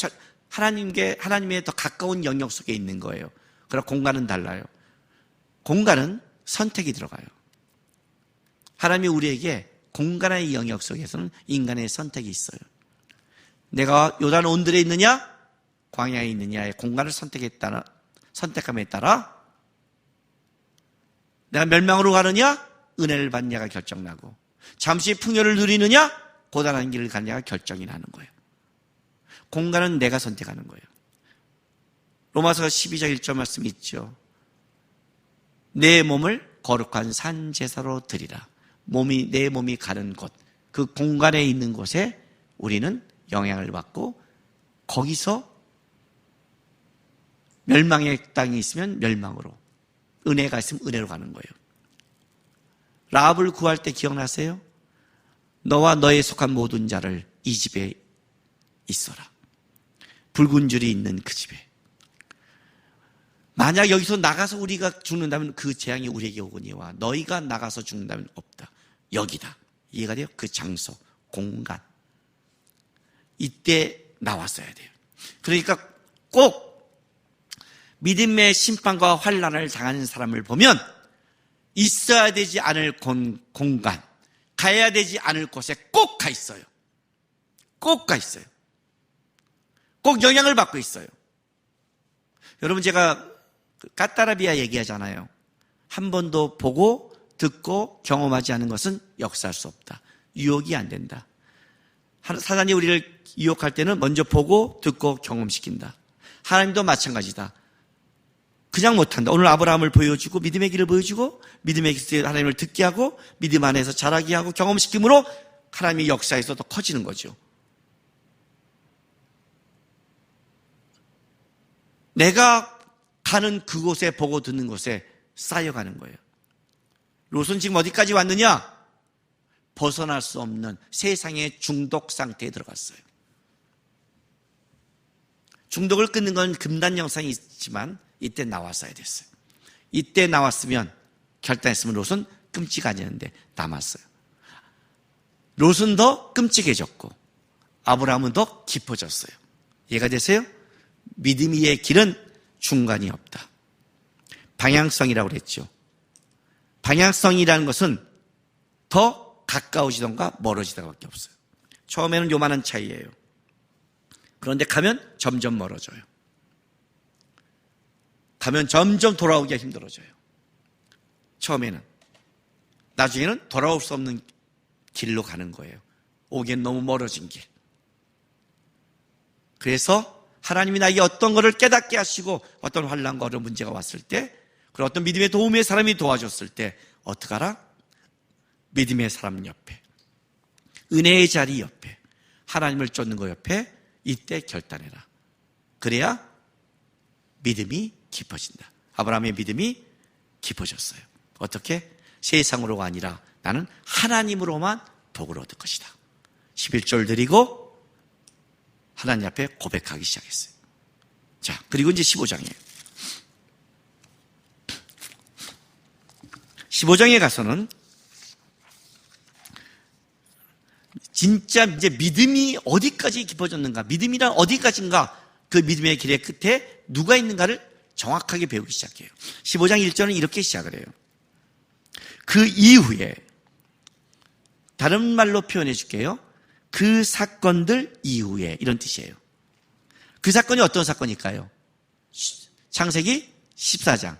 하나님의 더 가까운 영역 속에 있는 거예요. 그러나 공간은 달라요. 공간은 선택이 들어가요. 하나님이 우리에게 공간의 영역 속에서는 인간의 선택이 있어요. 내가 요단 온들에 있느냐 광야에 있느냐의 공간을 선택함에 따라 내가 멸망으로 가느냐 은혜를 받느냐가 결정나고 잠시 풍요를 누리느냐 고단한 길을 가느냐가 결정이 나는 거예요. 공간은 내가 선택하는 거예요. 로마서 12장 1절 말씀이 있죠. 내 몸을 거룩한 산 제사로 드리라. 내 몸이 가는 곳, 그 공간에 있는 곳에 우리는 영향을 받고 거기서 멸망의 땅이 있으면 멸망으로, 은혜가 있으면 은혜로 가는 거예요. 라합을 구할 때 기억나세요? 너와 너에 속한 모든 자를 이 집에 있어라. 붉은 줄이 있는 그 집에. 만약 여기서 나가서 우리가 죽는다면 그 재앙이 우리에게 오거니와 너희가 나가서 죽는다면 없다. 여기다. 이해가 돼요? 그 장소, 공간. 이때 나왔어야 돼요. 그러니까 꼭 믿음의 심판과 환난을 당하는 사람을 보면 있어야 되지 않을 공간, 가야 되지 않을 곳에 꼭 가 있어요. 꼭 가 있어요. 꼭 영향을 받고 있어요. 여러분 제가 까따라비아 얘기하잖아요. 한 번도 보고 듣고 경험하지 않은 것은 역사할 수 없다. 유혹이 안 된다. 사단이 우리를 유혹할 때는 먼저 보고 듣고 경험시킨다. 하나님도 마찬가지다. 그냥 못한다. 오늘 아브라함을 보여주고 믿음의 길을 보여주고 믿음의 길을 하나님을 듣게 하고 믿음 안에서 자라게 하고 경험시킴으로 하나님의 역사에서 더 커지는 거죠. 내가 가는 그곳에 보고 듣는 곳에 쌓여가는 거예요. 롯은 지금 어디까지 왔느냐? 벗어날 수 없는 세상의 중독 상태에 들어갔어요. 중독을 끊는 건 금단 영상이 있지만 이때 나왔어야 됐어요. 이때 나왔으면 결단했으면 롯은 끔찍하지는데 남았어요. 롯은 더 끔찍해졌고 아브라함은 더 깊어졌어요. 이해가 되세요? 믿음 위의 길은 중간이 없다. 방향성이라고 그랬죠. 방향성이라는 것은 더 가까워지던가 멀어지던가밖에 없어요. 처음에는 요만한 차이예요. 그런데 가면 점점 멀어져요. 가면 점점 돌아오기가 힘들어져요. 처음에는. 나중에는 돌아올 수 없는 길로 가는 거예요. 오기엔 너무 멀어진 길. 그래서 하나님이 나에게 어떤 것을 깨닫게 하시고 어떤 환난과 어려운 문제가 왔을 때, 그리고 어떤 믿음의 도움의 사람이 도와줬을 때 어떡하라? 믿음의 사람 옆에, 은혜의 자리 옆에, 하나님을 쫓는 것 옆에 이때 결단해라. 그래야 믿음이 깊어진다. 아브라함의 믿음이 깊어졌어요. 어떻게? 세상으로가 아니라 나는 하나님으로만 복을 얻을 것이다. 11절 드리고 하나님 앞에 고백하기 시작했어요. 자, 그리고 이제 15장이에요. 15장에 가서는 진짜 이제 믿음이 어디까지 깊어졌는가, 믿음이란 어디까지인가, 그 믿음의 길의 끝에 누가 있는가를 정확하게 배우기 시작해요. 15장 1절은 이렇게 시작을 해요. 그 이후에, 다른 말로 표현해 줄게요. 그 사건들 이후에, 이런 뜻이에요. 그 사건이 어떤 사건일까요? 창세기 14장.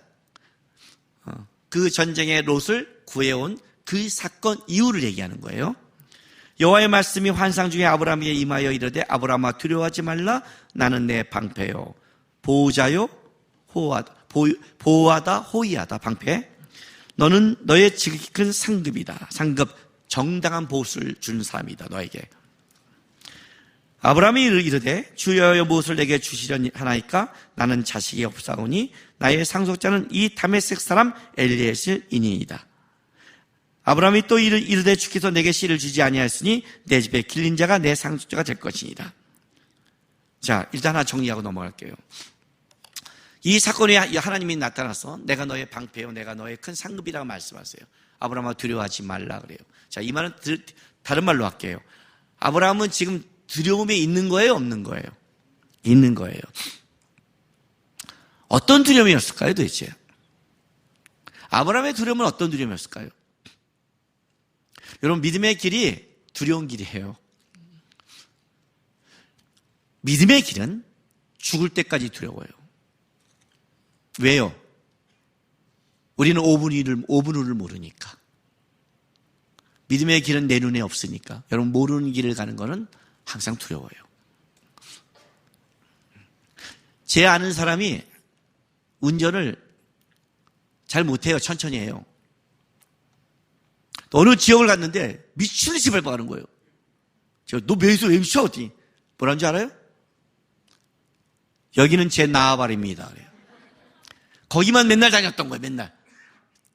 그 전쟁의 롯을 구해온 그 사건 이후를 얘기하는 거예요. 여호와의 말씀이 환상 중에 아브라함에게 임하여 이르되 아브라함아 두려워하지 말라. 나는 내 방패요 보호자요 보호하다 호위하다. 방패. 너는 너의 지극히 큰 상급이다. 상급, 정당한 보수를 주는 사람이다. 너에게. 아브라함이 이르되 주여여 무엇을 내게 주시려니 하나이까? 나는 자식이 없사오니 나의 상속자는 이 다메섹 사람 엘리에셀이니이다. 아브라함이 또 이르되 주께서 내게 씨를 주지 아니하였으니 내 집에 길린 자가 내 상속자가 될 것이니이다. 자, 일단 하나 정리하고 넘어갈게요. 이 사건에 하나님이 나타나서 내가 너의 방패요, 내가 너의 큰 상급이라고 말씀하세요. 아브라함아 두려워하지 말라 그래요. 자, 이 말은 다른 말로 할게요. 아브라함은 지금 두려움에 있는 거예요, 없는 거예요? 있는 거예요. 어떤 두려움이었을까요, 도대체? 아브라함의 두려움은 어떤 두려움이었을까요? 여러분, 믿음의 길이 두려운 길이에요. 믿음의 길은 죽을 때까지 두려워요. 왜요? 우리는 5분 후를 모르니까. 믿음의 길은 내 눈에 없으니까. 여러분, 모르는 길을 가는 거는 항상 두려워요. 제 아는 사람이 운전을 잘 못해요. 천천히 해요. 어느 지역을 갔는데 미친듯이 밟아가는 거예요. 제가 너 매수 왜 미쳐? 어디? 뭐라는 줄 알아요? 여기는 제 나아발입니다. 그래요. 거기만 맨날 다녔던 거예요. 맨날.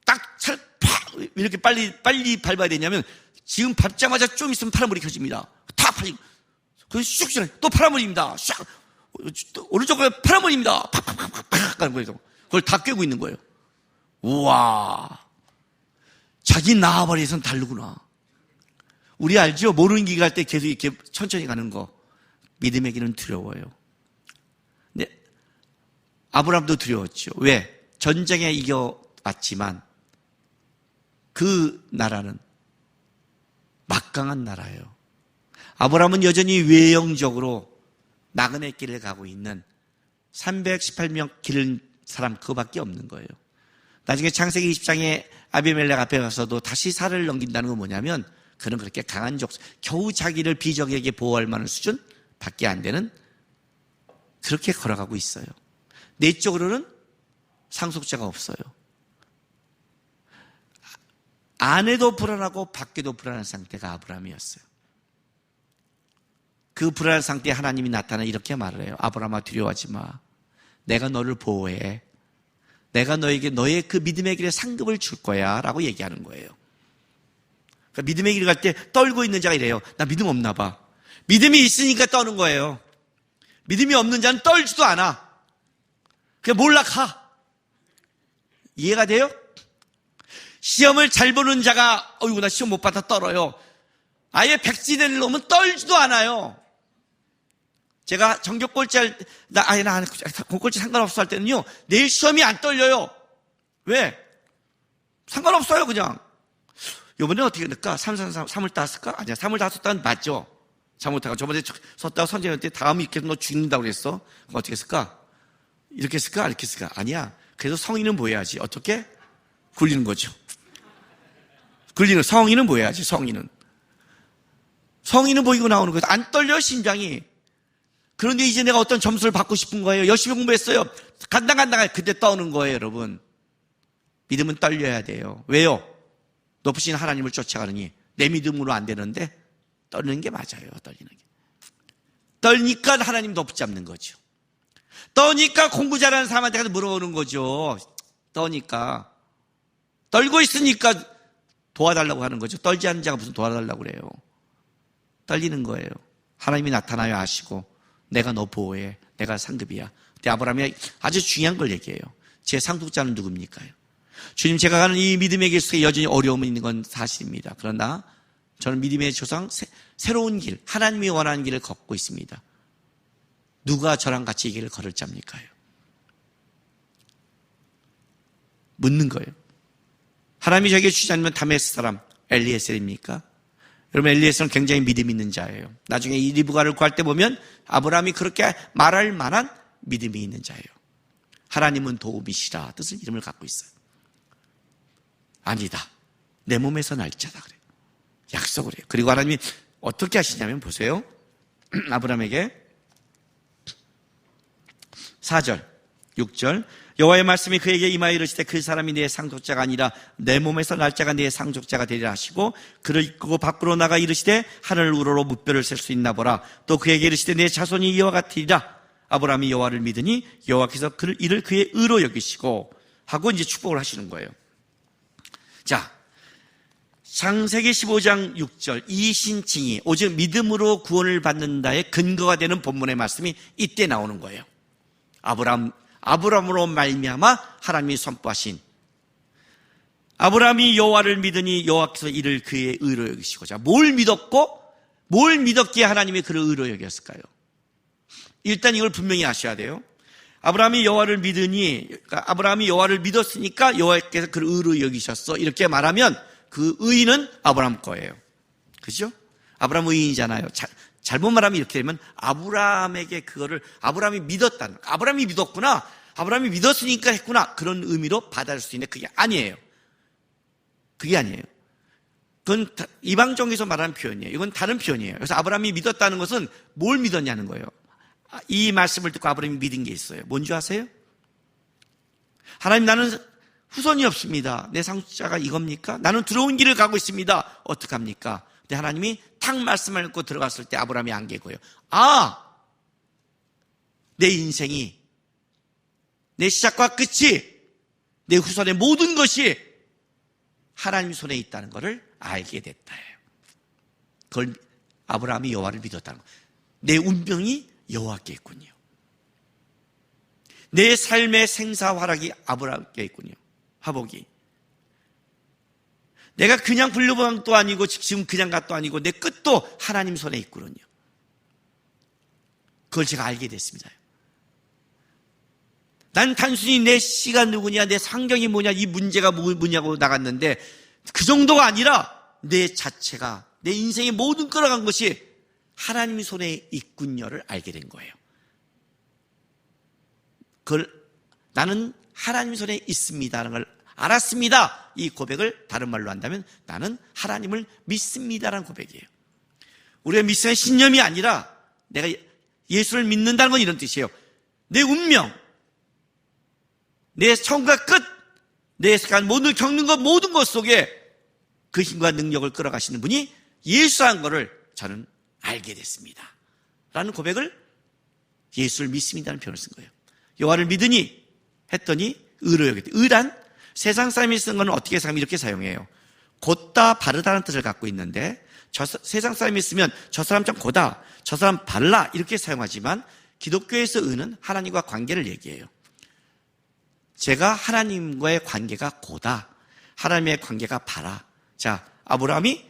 딱 차를 팍 이렇게 빨리 밟아야 되냐면 지금 밟자마자 좀 있으면 파란불이 켜집니다. 탁 팔리고. 그래서 슉 지나요. 또 파란불입니다. 슉. 오른쪽으로 파란불입니다. 팍팍팍팍 가는 거예요. 그걸 다 꿰고 있는 거예요. 우와. 자기 나아버리에선 다르구나. 우리 알죠? 모르는 길 갈 때 계속 이렇게 천천히 가는 거. 믿음의 길은 두려워요. 근데 아브라함도 두려웠죠. 왜? 전쟁에 이겨왔지만 그 나라는 막강한 나라예요. 아브라함은 여전히 외형적으로 나그네 길을 가고 있는 318명 기른 사람 그거밖에 없는 거예요. 나중에 창세기 20장에 아비멜렉 앞에 가서도 다시 살을 넘긴다는 건 뭐냐면 그는 그렇게 강한 겨우 자기를 비적에게 보호할 만한 수준 밖에 안 되는 그렇게 걸어가고 있어요. 내적으로는 상속자가 없어요. 안에도 불안하고 밖에도 불안한 상태가 아브라함이었어요. 그 불안한 상태에 하나님이 나타나 이렇게 말을 해요. 아브라함아 두려워하지 마. 내가 너를 보호해. 내가 너에게 너의 그 믿음의 길에 상급을 줄 거야 라고 얘기하는 거예요. 그러니까 믿음의 길 갈 때 떨고 있는 자가 이래요. 나 믿음 없나 봐. 믿음이 있으니까 떠는 거예요. 믿음이 없는 자는 떨지도 않아. 그냥 몰락하. 이해가 돼요? 시험을 잘 보는 자가 어이구 나 시험 못 받아 떨어요. 아예 백지될 놈은 떨지도 않아요. 제가 전교 꼴찌 나 꼴찌 상관없어 할 때는요, 내일 시험이 안 떨려요. 왜? 상관없어요, 그냥. 이번에 어떻게 될까? 3을 땄을까? 아니야, 3을 땄었다는 맞죠? 잘못하고 저번에 섰다가 선생님한테 다음 이렇게 너 죽는다고 그랬어. 그럼 어떻게 했을까? 이렇게 했을까? 이렇게 했을까? 아니야. 그래서 성인은 뭐 해야지? 어떻게? 굴리는 거죠. 성인은 뭐 해야지? 성인은 보이고 나오는 거예요. 안 떨려, 심장이. 그런데 이제 내가 어떤 점수를 받고 싶은 거예요. 열심히 공부했어요. 간당간당하게 그때 떠오는 거예요, 여러분. 믿음은 떨려야 돼요. 왜요? 높으신 하나님을 쫓아가느니 내 믿음으로 안 되는데 떨리는 게 맞아요. 떨리는 게. 떨니까 하나님도 붙잡는 거죠. 떠니까 공부 잘하는 사람한테 가서 물어보는 거죠. 떠니까. 떨고 있으니까 도와달라고 하는 거죠. 떨지 않는 자가 무슨 도와달라고 그래요. 떨리는 거예요. 하나님이 나타나야 아시고 내가 너 보호해. 내가 상급이야. 그때 아브라함이 아주 중요한 걸 얘기해요. 제 상속자는 누굽니까요? 주님, 제가 가는 이 믿음의 길 속에 여전히 어려움이 있는 건 사실입니다. 그러나 저는 믿음의 조상 새로운 길, 하나님이 원하는 길을 걷고 있습니다. 누가 저랑 같이 이 길을 걸을 자입니까요? 묻는 거예요. 하나님이 저에게 주지 않으면 다메섹 사람 엘리에셀입니까? 여러분, 엘리에셀은 굉장히 믿음 있는 자예요. 나중에 이 리브가를 구할 때 보면 아브라함이 그렇게 말할 만한 믿음이 있는 자예요. 하나님은 도움이시라 뜻을 이름을 갖고 있어요. 아니다. 내 몸에서 날짜다 그래요. 약속을 해요. 그리고 하나님이 어떻게 하시냐면 보세요. 아브라함에게 4절, 6절 여호와의 말씀이 그에게 임하여 이르시되 그 사람이 네 상속자가 아니라 내 몸에서 날짜가 네 상속자가 되리라 하시고 그를 이끌고 밖으로 나가 이르시되 하늘 우러러 무뼈를 셀 수 있나 보라. 또 그에게 이르시되 내 자손이 이와 같으리라. 아브라함이 여호와를 믿으니 여호와께서 이를 그의 의로 여기시고 하고 이제 축복을 하시는 거예요. 자, 창세기 15장 6절 이 신칭이 오직 믿음으로 구원을 받는다의 근거가 되는 본문의 말씀이 이때 나오는 거예요. 아브라함으로 말미암아 하나님이 선포하신 아브라함이 여호와를 믿으니 여호와께서 이를 그의 의로 여기시고. 자, 뭘 믿었기에 하나님이 그를 의로 여겼을까요? 일단 이걸 분명히 아셔야 돼요. 아브라함이 여호와를 믿으니, 그러니까 아브라함이 여호와를 믿었으니까 여호와께서 그를 의로 여기셨어. 이렇게 말하면 그 의는 아브라함 거예요. 그죠? 아브라함 의인이잖아요. 잘못 말하면 이렇게 되면 아브라함에게 그거를 아브라함이 믿었다는, 아브라함이 믿었구나, 아브라함이 믿었으니까 했구나, 그런 의미로 받아들일 수 있는데 그게 아니에요. 그게 아니에요. 그건 이방종에서 말하는 표현이에요. 이건 다른 표현이에요. 그래서 아브라함이 믿었다는 것은 뭘 믿었냐는 거예요. 이 말씀을 듣고 아브라함이 믿은 게 있어요. 뭔지 아세요? 하나님, 나는 후손이 없습니다. 내 상속자가 이겁니까? 나는 들어온 길을 가고 있습니다. 어떡합니까? 근데 하나님이 탁 말씀을 듣고 들어갔을 때 아브라함이 안개고요. 내 인생이, 내 시작과 끝이, 내 후손의 모든 것이 하나님 손에 있다는 것을 알게 됐다. 그걸 아브라함이 여호와를 믿었다는 거예요. 내 운명이 여호와께 있군요. 내 삶의 생사화락이 아브라함께 있군요. 화복이. 내가 그냥 불려방도 아니고 지금 그냥 갓도 아니고 내 끝도 하나님 손에 있군요. 그걸 제가 알게 됐습니다. 난 단순히 내 씨가 누구냐, 내 상경이 뭐냐, 이 문제가 뭐냐고 나갔는데 그 정도가 아니라 내 자체가, 내 인생의 모든 끌어간 것이 하나님 손에 있군요를 알게 된 거예요. 그걸 나는 하나님 손에 있습니다라는 걸 알았습니다. 이 고백을 다른 말로 한다면 나는 하나님을 믿습니다라는 고백이에요. 우리가 믿음의 신념이 아니라 내가 예수를 믿는다는 건 이런 뜻이에요. 내 운명, 내 처음과 끝, 내 세상 모든 겪는 것 모든 것 속에 그 힘과 능력을 끌어가시는 분이 예수라는 것을 저는 알게 됐습니다. 라는 고백을 예수를 믿습니다라는 표현을 쓴 거예요. 여호와를 믿으니 했더니 의로 여겼다. 의란 세상 사람이 쓴 거는 어떻게 사용하면 이렇게 사용해요. 곧다 바르다는 뜻을 갖고 있는데 세상 사람이 쓰면 저 사람 좀 고다, 저 사람 발라 이렇게 사용하지만 기독교에서 의는 하나님과 관계를 얘기해요. 제가 하나님과의 관계가 고다, 하나님의 관계가 바라. 자, 아브라함이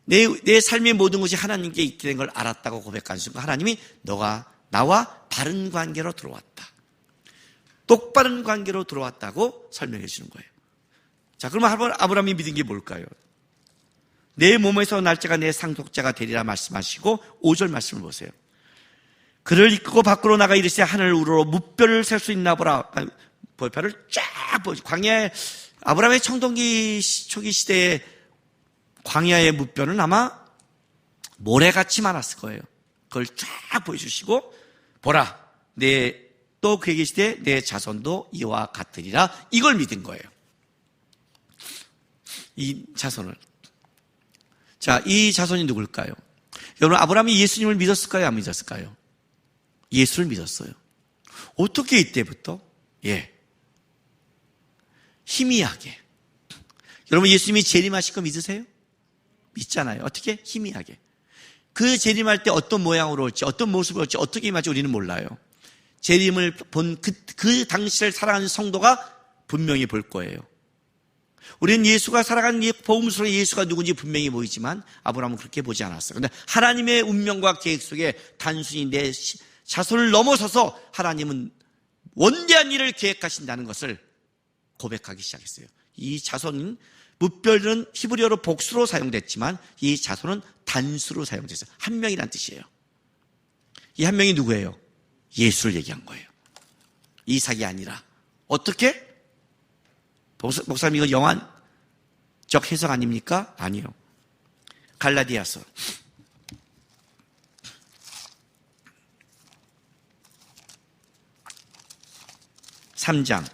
내 삶의 모든 것이 하나님께 있게 된 걸 알았다고 고백한 순간 하나님이 너가 나와 바른 관계로 들어왔다, 똑바른 관계로 들어왔다고 설명해 주는 거예요. 자, 그러면 아브라함이 믿은 게 뭘까요? 내 몸에서 날짜가 내 상속자가 되리라 말씀하시고 5절 말씀을 보세요. 그를 이끌고 밖으로 나가 이르시되 하늘 우러러 무뼈를 셀 수 있나 보라. 볼표를 쫙 보죠. 광야에 아브라함의 청동기 초기 시대에 광야의 무뼈는 아마 모래같이 많았을 거예요. 그걸 쫙 보여주시고 보라 또 그에게 시되 내 자손도 이와 같으리라 이걸 믿은 거예요. 이 자손을. 자, 이 자손이 누굴까요? 여러분 아브라함이 예수님을 믿었을까요? 안 믿었을까요? 예수를 믿었어요. 어떻게 이때부터? 희미하게. 여러분 예수님이 재림하실 거 믿으세요? 믿잖아요. 어떻게? 희미하게. 그 재림할 때 어떤 모양으로 올지 어떤 모습으로 올지 어떻게 임할지 우리는 몰라요. 재림을 본 그 당시를 살아가는 성도가 분명히 볼 거예요. 우리는 예수가 살아가는 복음 속에 예수가 누군지 분명히 보이지만 아브라함은 그렇게 보지 않았어요. 그런데 하나님의 운명과 계획 속에 단순히 내 자손을 넘어서서 하나님은 원대한 일을 계획하신다는 것을 고백하기 시작했어요. 이 자손은 무별은 히브리어로 복수로 사용됐지만 이 자손은 단수로 사용됐어요. 한 명이란 뜻이에요. 이 한 명이 누구예요? 예수를 얘기한 거예요. 이삭이 아니라. 어떻게? 목사님 이거 영안적 해석 아닙니까? 아니요. 갈라디아서 3장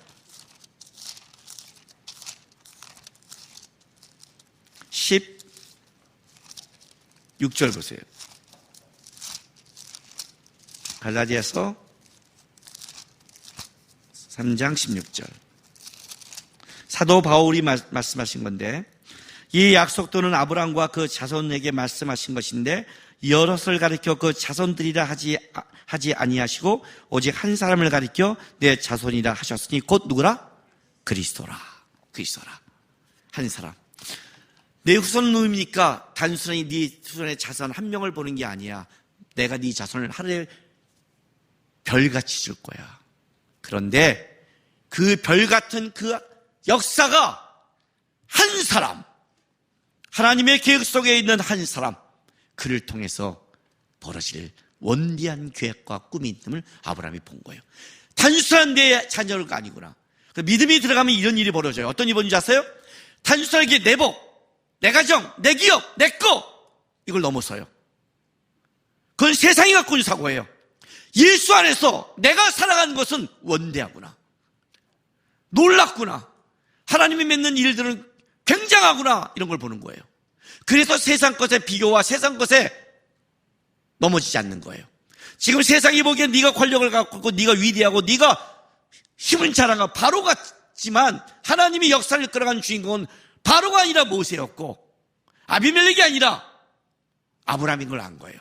16절 보세요. 갈라디아서 3장 16절. 사도 바울이 말씀하신 건데 이 약속도는 아브라함과 그 자손에게 말씀하신 것인데 여럿을 가리켜 그 자손들이라 하지 아니하시고 오직 한 사람을 가리켜 내 자손이라 하셨으니 곧 누구라? 그리스도라. 한 사람. 내 후손은 누굽니까? 단순히 네 후손의 자손 한 명을 보는 게 아니야. 내가 네 자손을 하늘에 별같이 줄 거야. 그런데 그 별같은 그 역사가 한 사람, 하나님의 계획 속에 있는 한 사람, 그를 통해서 벌어질 원대한 계획과 꿈이 있음을 아브라함이 본 거예요. 단순한 내 자녀가 아니구나. 믿음이 들어가면 이런 일이 벌어져요. 어떤 일이 벌어진지 아세요? 단순하게 내 복, 내 가정, 내 기업, 내 거, 이걸 넘어서요. 그건 세상이 갖고 있는 사고예요. 예수 안에서 내가 살아가는 것은 원대하구나. 놀랍구나. 하나님이 맺는 일들은 굉장하구나. 이런 걸 보는 거예요. 그래서 세상 것의 비교와 세상 것에 넘어지지 않는 거예요. 지금 세상이 보기엔 네가 권력을 갖고 있고 네가 위대하고 네가 힘을 자랑하고 바로 같지만 하나님이 역사를 끌어가는 주인공은 바로가 아니라 모세였고 아비멜렉이 아니라 아브라함인 걸 안 거예요.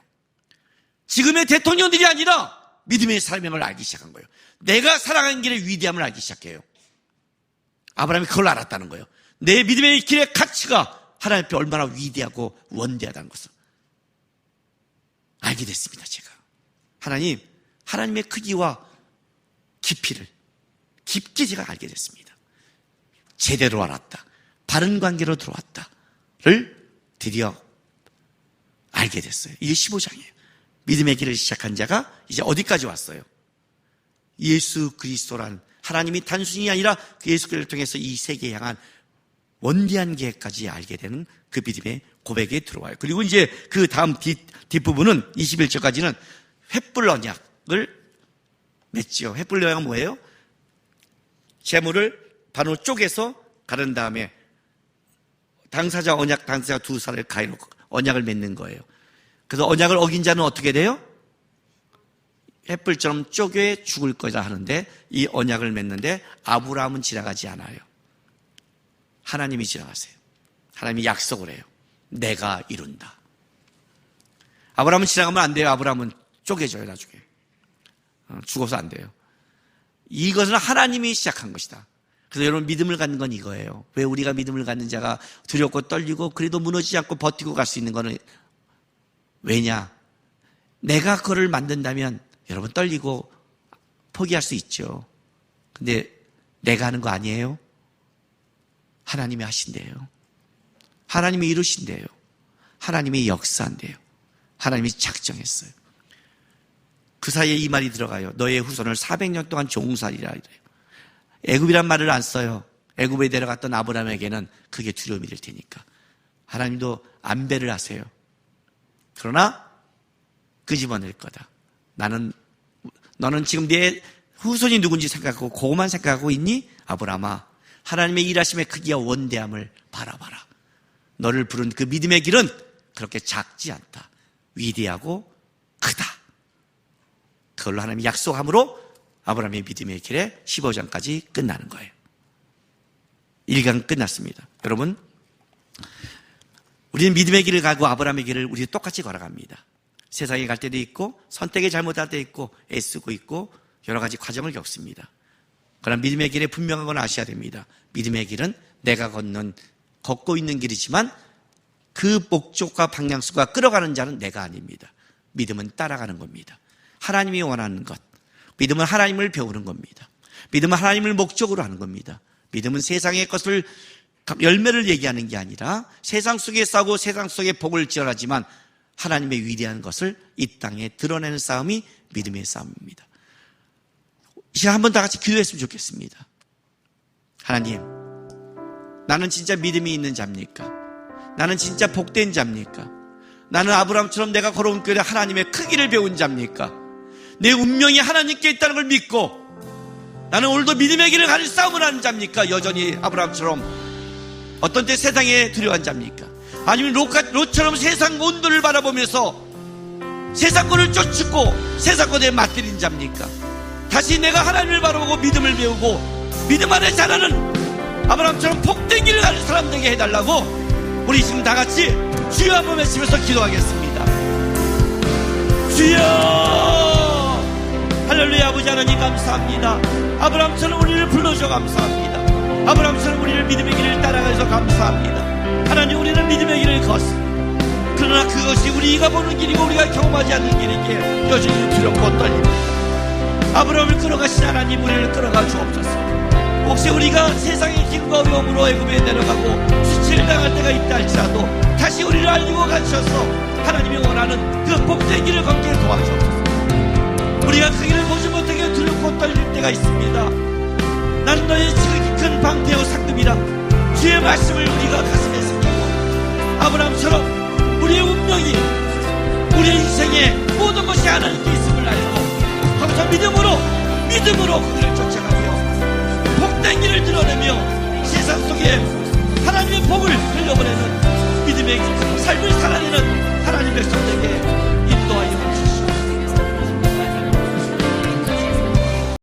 지금의 대통령들이 아니라 믿음의 사람인 걸 알기 시작한 거예요. 내가 살아가는 길의 위대함을 알기 시작해요. 아브라함이 그걸 알았다는 거예요. 내 믿음의 길의 가치가 하나님 앞에 얼마나 위대하고 원대하다는 것을 알게 됐습니다. 제가 하나님의 크기와 깊이를 깊게 제가 알게 됐습니다. 제대로 알았다, 바른 관계로 들어왔다를 드디어 알게 됐어요. 이게 15장이에요. 믿음의 길을 시작한 자가 이제 어디까지 왔어요? 예수 그리스도란 하나님이 단순히 아니라 그 예수 그리스도를 통해서 이 세계에 향한 원대한 계획까지 알게 되는 그 믿음의 고백에 들어와요. 그리고 이제 그 다음 뒷부분은 21절까지는 횃불 언약을 맺지요. 횃불 언약은 뭐예요? 재물을 반으로 쪼개서 가른 다음에 당사자 두 살을 가해놓고 언약을 맺는 거예요. 그래서 언약을 어긴 자는 어떻게 돼요? 횃불처럼 쪼개 죽을 거다 하는데 이 언약을 맺는데 아브라함은 지나가지 않아요. 하나님이 지나가세요. 하나님이 약속을 해요. 내가 이룬다. 아브라함은 지나가면 안 돼요. 아브라함은 쪼개져요. 나중에 죽어서 안 돼요. 이것은 하나님이 시작한 것이다. 그래서 여러분 믿음을 갖는 건 이거예요. 왜 우리가 믿음을 갖는 자가 두렵고 떨리고 그래도 무너지지 않고 버티고 갈 수 있는 거는 왜냐? 내가 그거를 만든다면 여러분 떨리고 포기할 수 있죠. 근데 내가 하는 거 아니에요. 하나님이 하신대요. 하나님이 이루신대요. 하나님이 역사한대요. 하나님이 작정했어요. 그 사이에 이 말이 들어가요. 너의 후손을 400년 동안 종살이라 이래요. 애굽이란 말을 안 써요. 애굽에 데려갔던 아브라함에게는 그게 두려움이 될 테니까. 하나님도 안배를 하세요. 그러나 끄집어낼 거다. 너는 지금 내 후손이 누군지 생각하고 그것만 생각하고 있니? 아브라함아, 하나님의 일하심의 크기와 원대함을 바라봐라. 너를 부른 그 믿음의 길은 그렇게 작지 않다. 위대하고 크다. 그걸로 하나님이 약속함으로 아브라함의 믿음의 길에 15장까지 끝나는 거예요. 1강 끝났습니다. 여러분, 우리는 믿음의 길을 가고 아브라함의 길을 우리 똑같이 걸어갑니다. 세상에 갈 때도 있고 선택이 잘못할 때 있고 애쓰고 있고 여러 가지 과정을 겪습니다. 그러나 믿음의 길에 분명한 건 아셔야 됩니다. 믿음의 길은 내가 걷고 있는 길이지만 그 목적과 방향수가 끌어가는 자는 내가 아닙니다. 믿음은 따라가는 겁니다. 하나님이 원하는 것, 믿음은 하나님을 배우는 겁니다. 믿음은 하나님을 목적으로 하는 겁니다. 믿음은 세상의 것을 열매를 얘기하는 게 아니라 세상 속에 싸우고 세상 속에 복을 지어라지만 하나님의 위대한 것을 이 땅에 드러내는 싸움이 믿음의 싸움입니다. 이 시간 한번 다 같이 기도했으면 좋겠습니다. 하나님, 나는 진짜 믿음이 있는 자입니까? 나는 진짜 복된 자입니까? 나는 아브라함처럼 내가 걸어온 길에 하나님의 크기를 배운 자입니까? 내 운명이 하나님께 있다는 걸 믿고 나는 오늘도 믿음의 길을 가는 싸움을 하는 자입니까? 여전히 아브라함처럼 어떤 때 세상에 두려워한 자입니까? 아니면 롯처럼 세상 온도를 바라보면서 세상권을 쫓고 세상권에 맞들인 자입니까? 다시 내가 하나님을 바라보고 믿음을 배우고 믿음 안에 자라는 아브라함처럼 복된 길을 가는 사람 되게 해달라고 우리 지금 다 같이 주여 한번 외치면서 기도하겠습니다. 주여! 할렐루야. 아버지 하나님 감사합니다. 아브라함처럼 우리를 불러줘 감사합니다. 아브라함처럼 우리를 믿음의 길을 따라가서 감사합니다. 하나님, 우리는 믿음의 길을 걷습니다. 그러나 그것이 우리가 보는 길이고 우리가 경험하지 않는 길이기에 여전히 두렵고 떨립니다. 아브라함을 끌어가신 하나님, 우리를 끌어가 주옵소서. 혹시 우리가 세상의 힘과 어려움으로 애굽에 내려가고 수치를 당할 때가 있다 할지라도 다시 우리를 알리고 가셔서 하나님이 원하는 그 복된 길을 걷게 도와주옵소서. 우리가 그 길을 보지 못하게 두렵고 떨릴 때가 있습니다. 나는 너의 지극히 큰 방패요 상급이라 주의 말씀을 우리가 가슴에 새기고 아브라함처럼 우리의 운명이 우리의 인생의 모든 것이 하나님께 있음을 알고 거기서 믿음으로 그 길을 쫓아가며 복된 길을 드러내며 세상 속에 하나님의 복을 흘려보내는 믿음의 삶을 살아내는 하나님의 백성들에게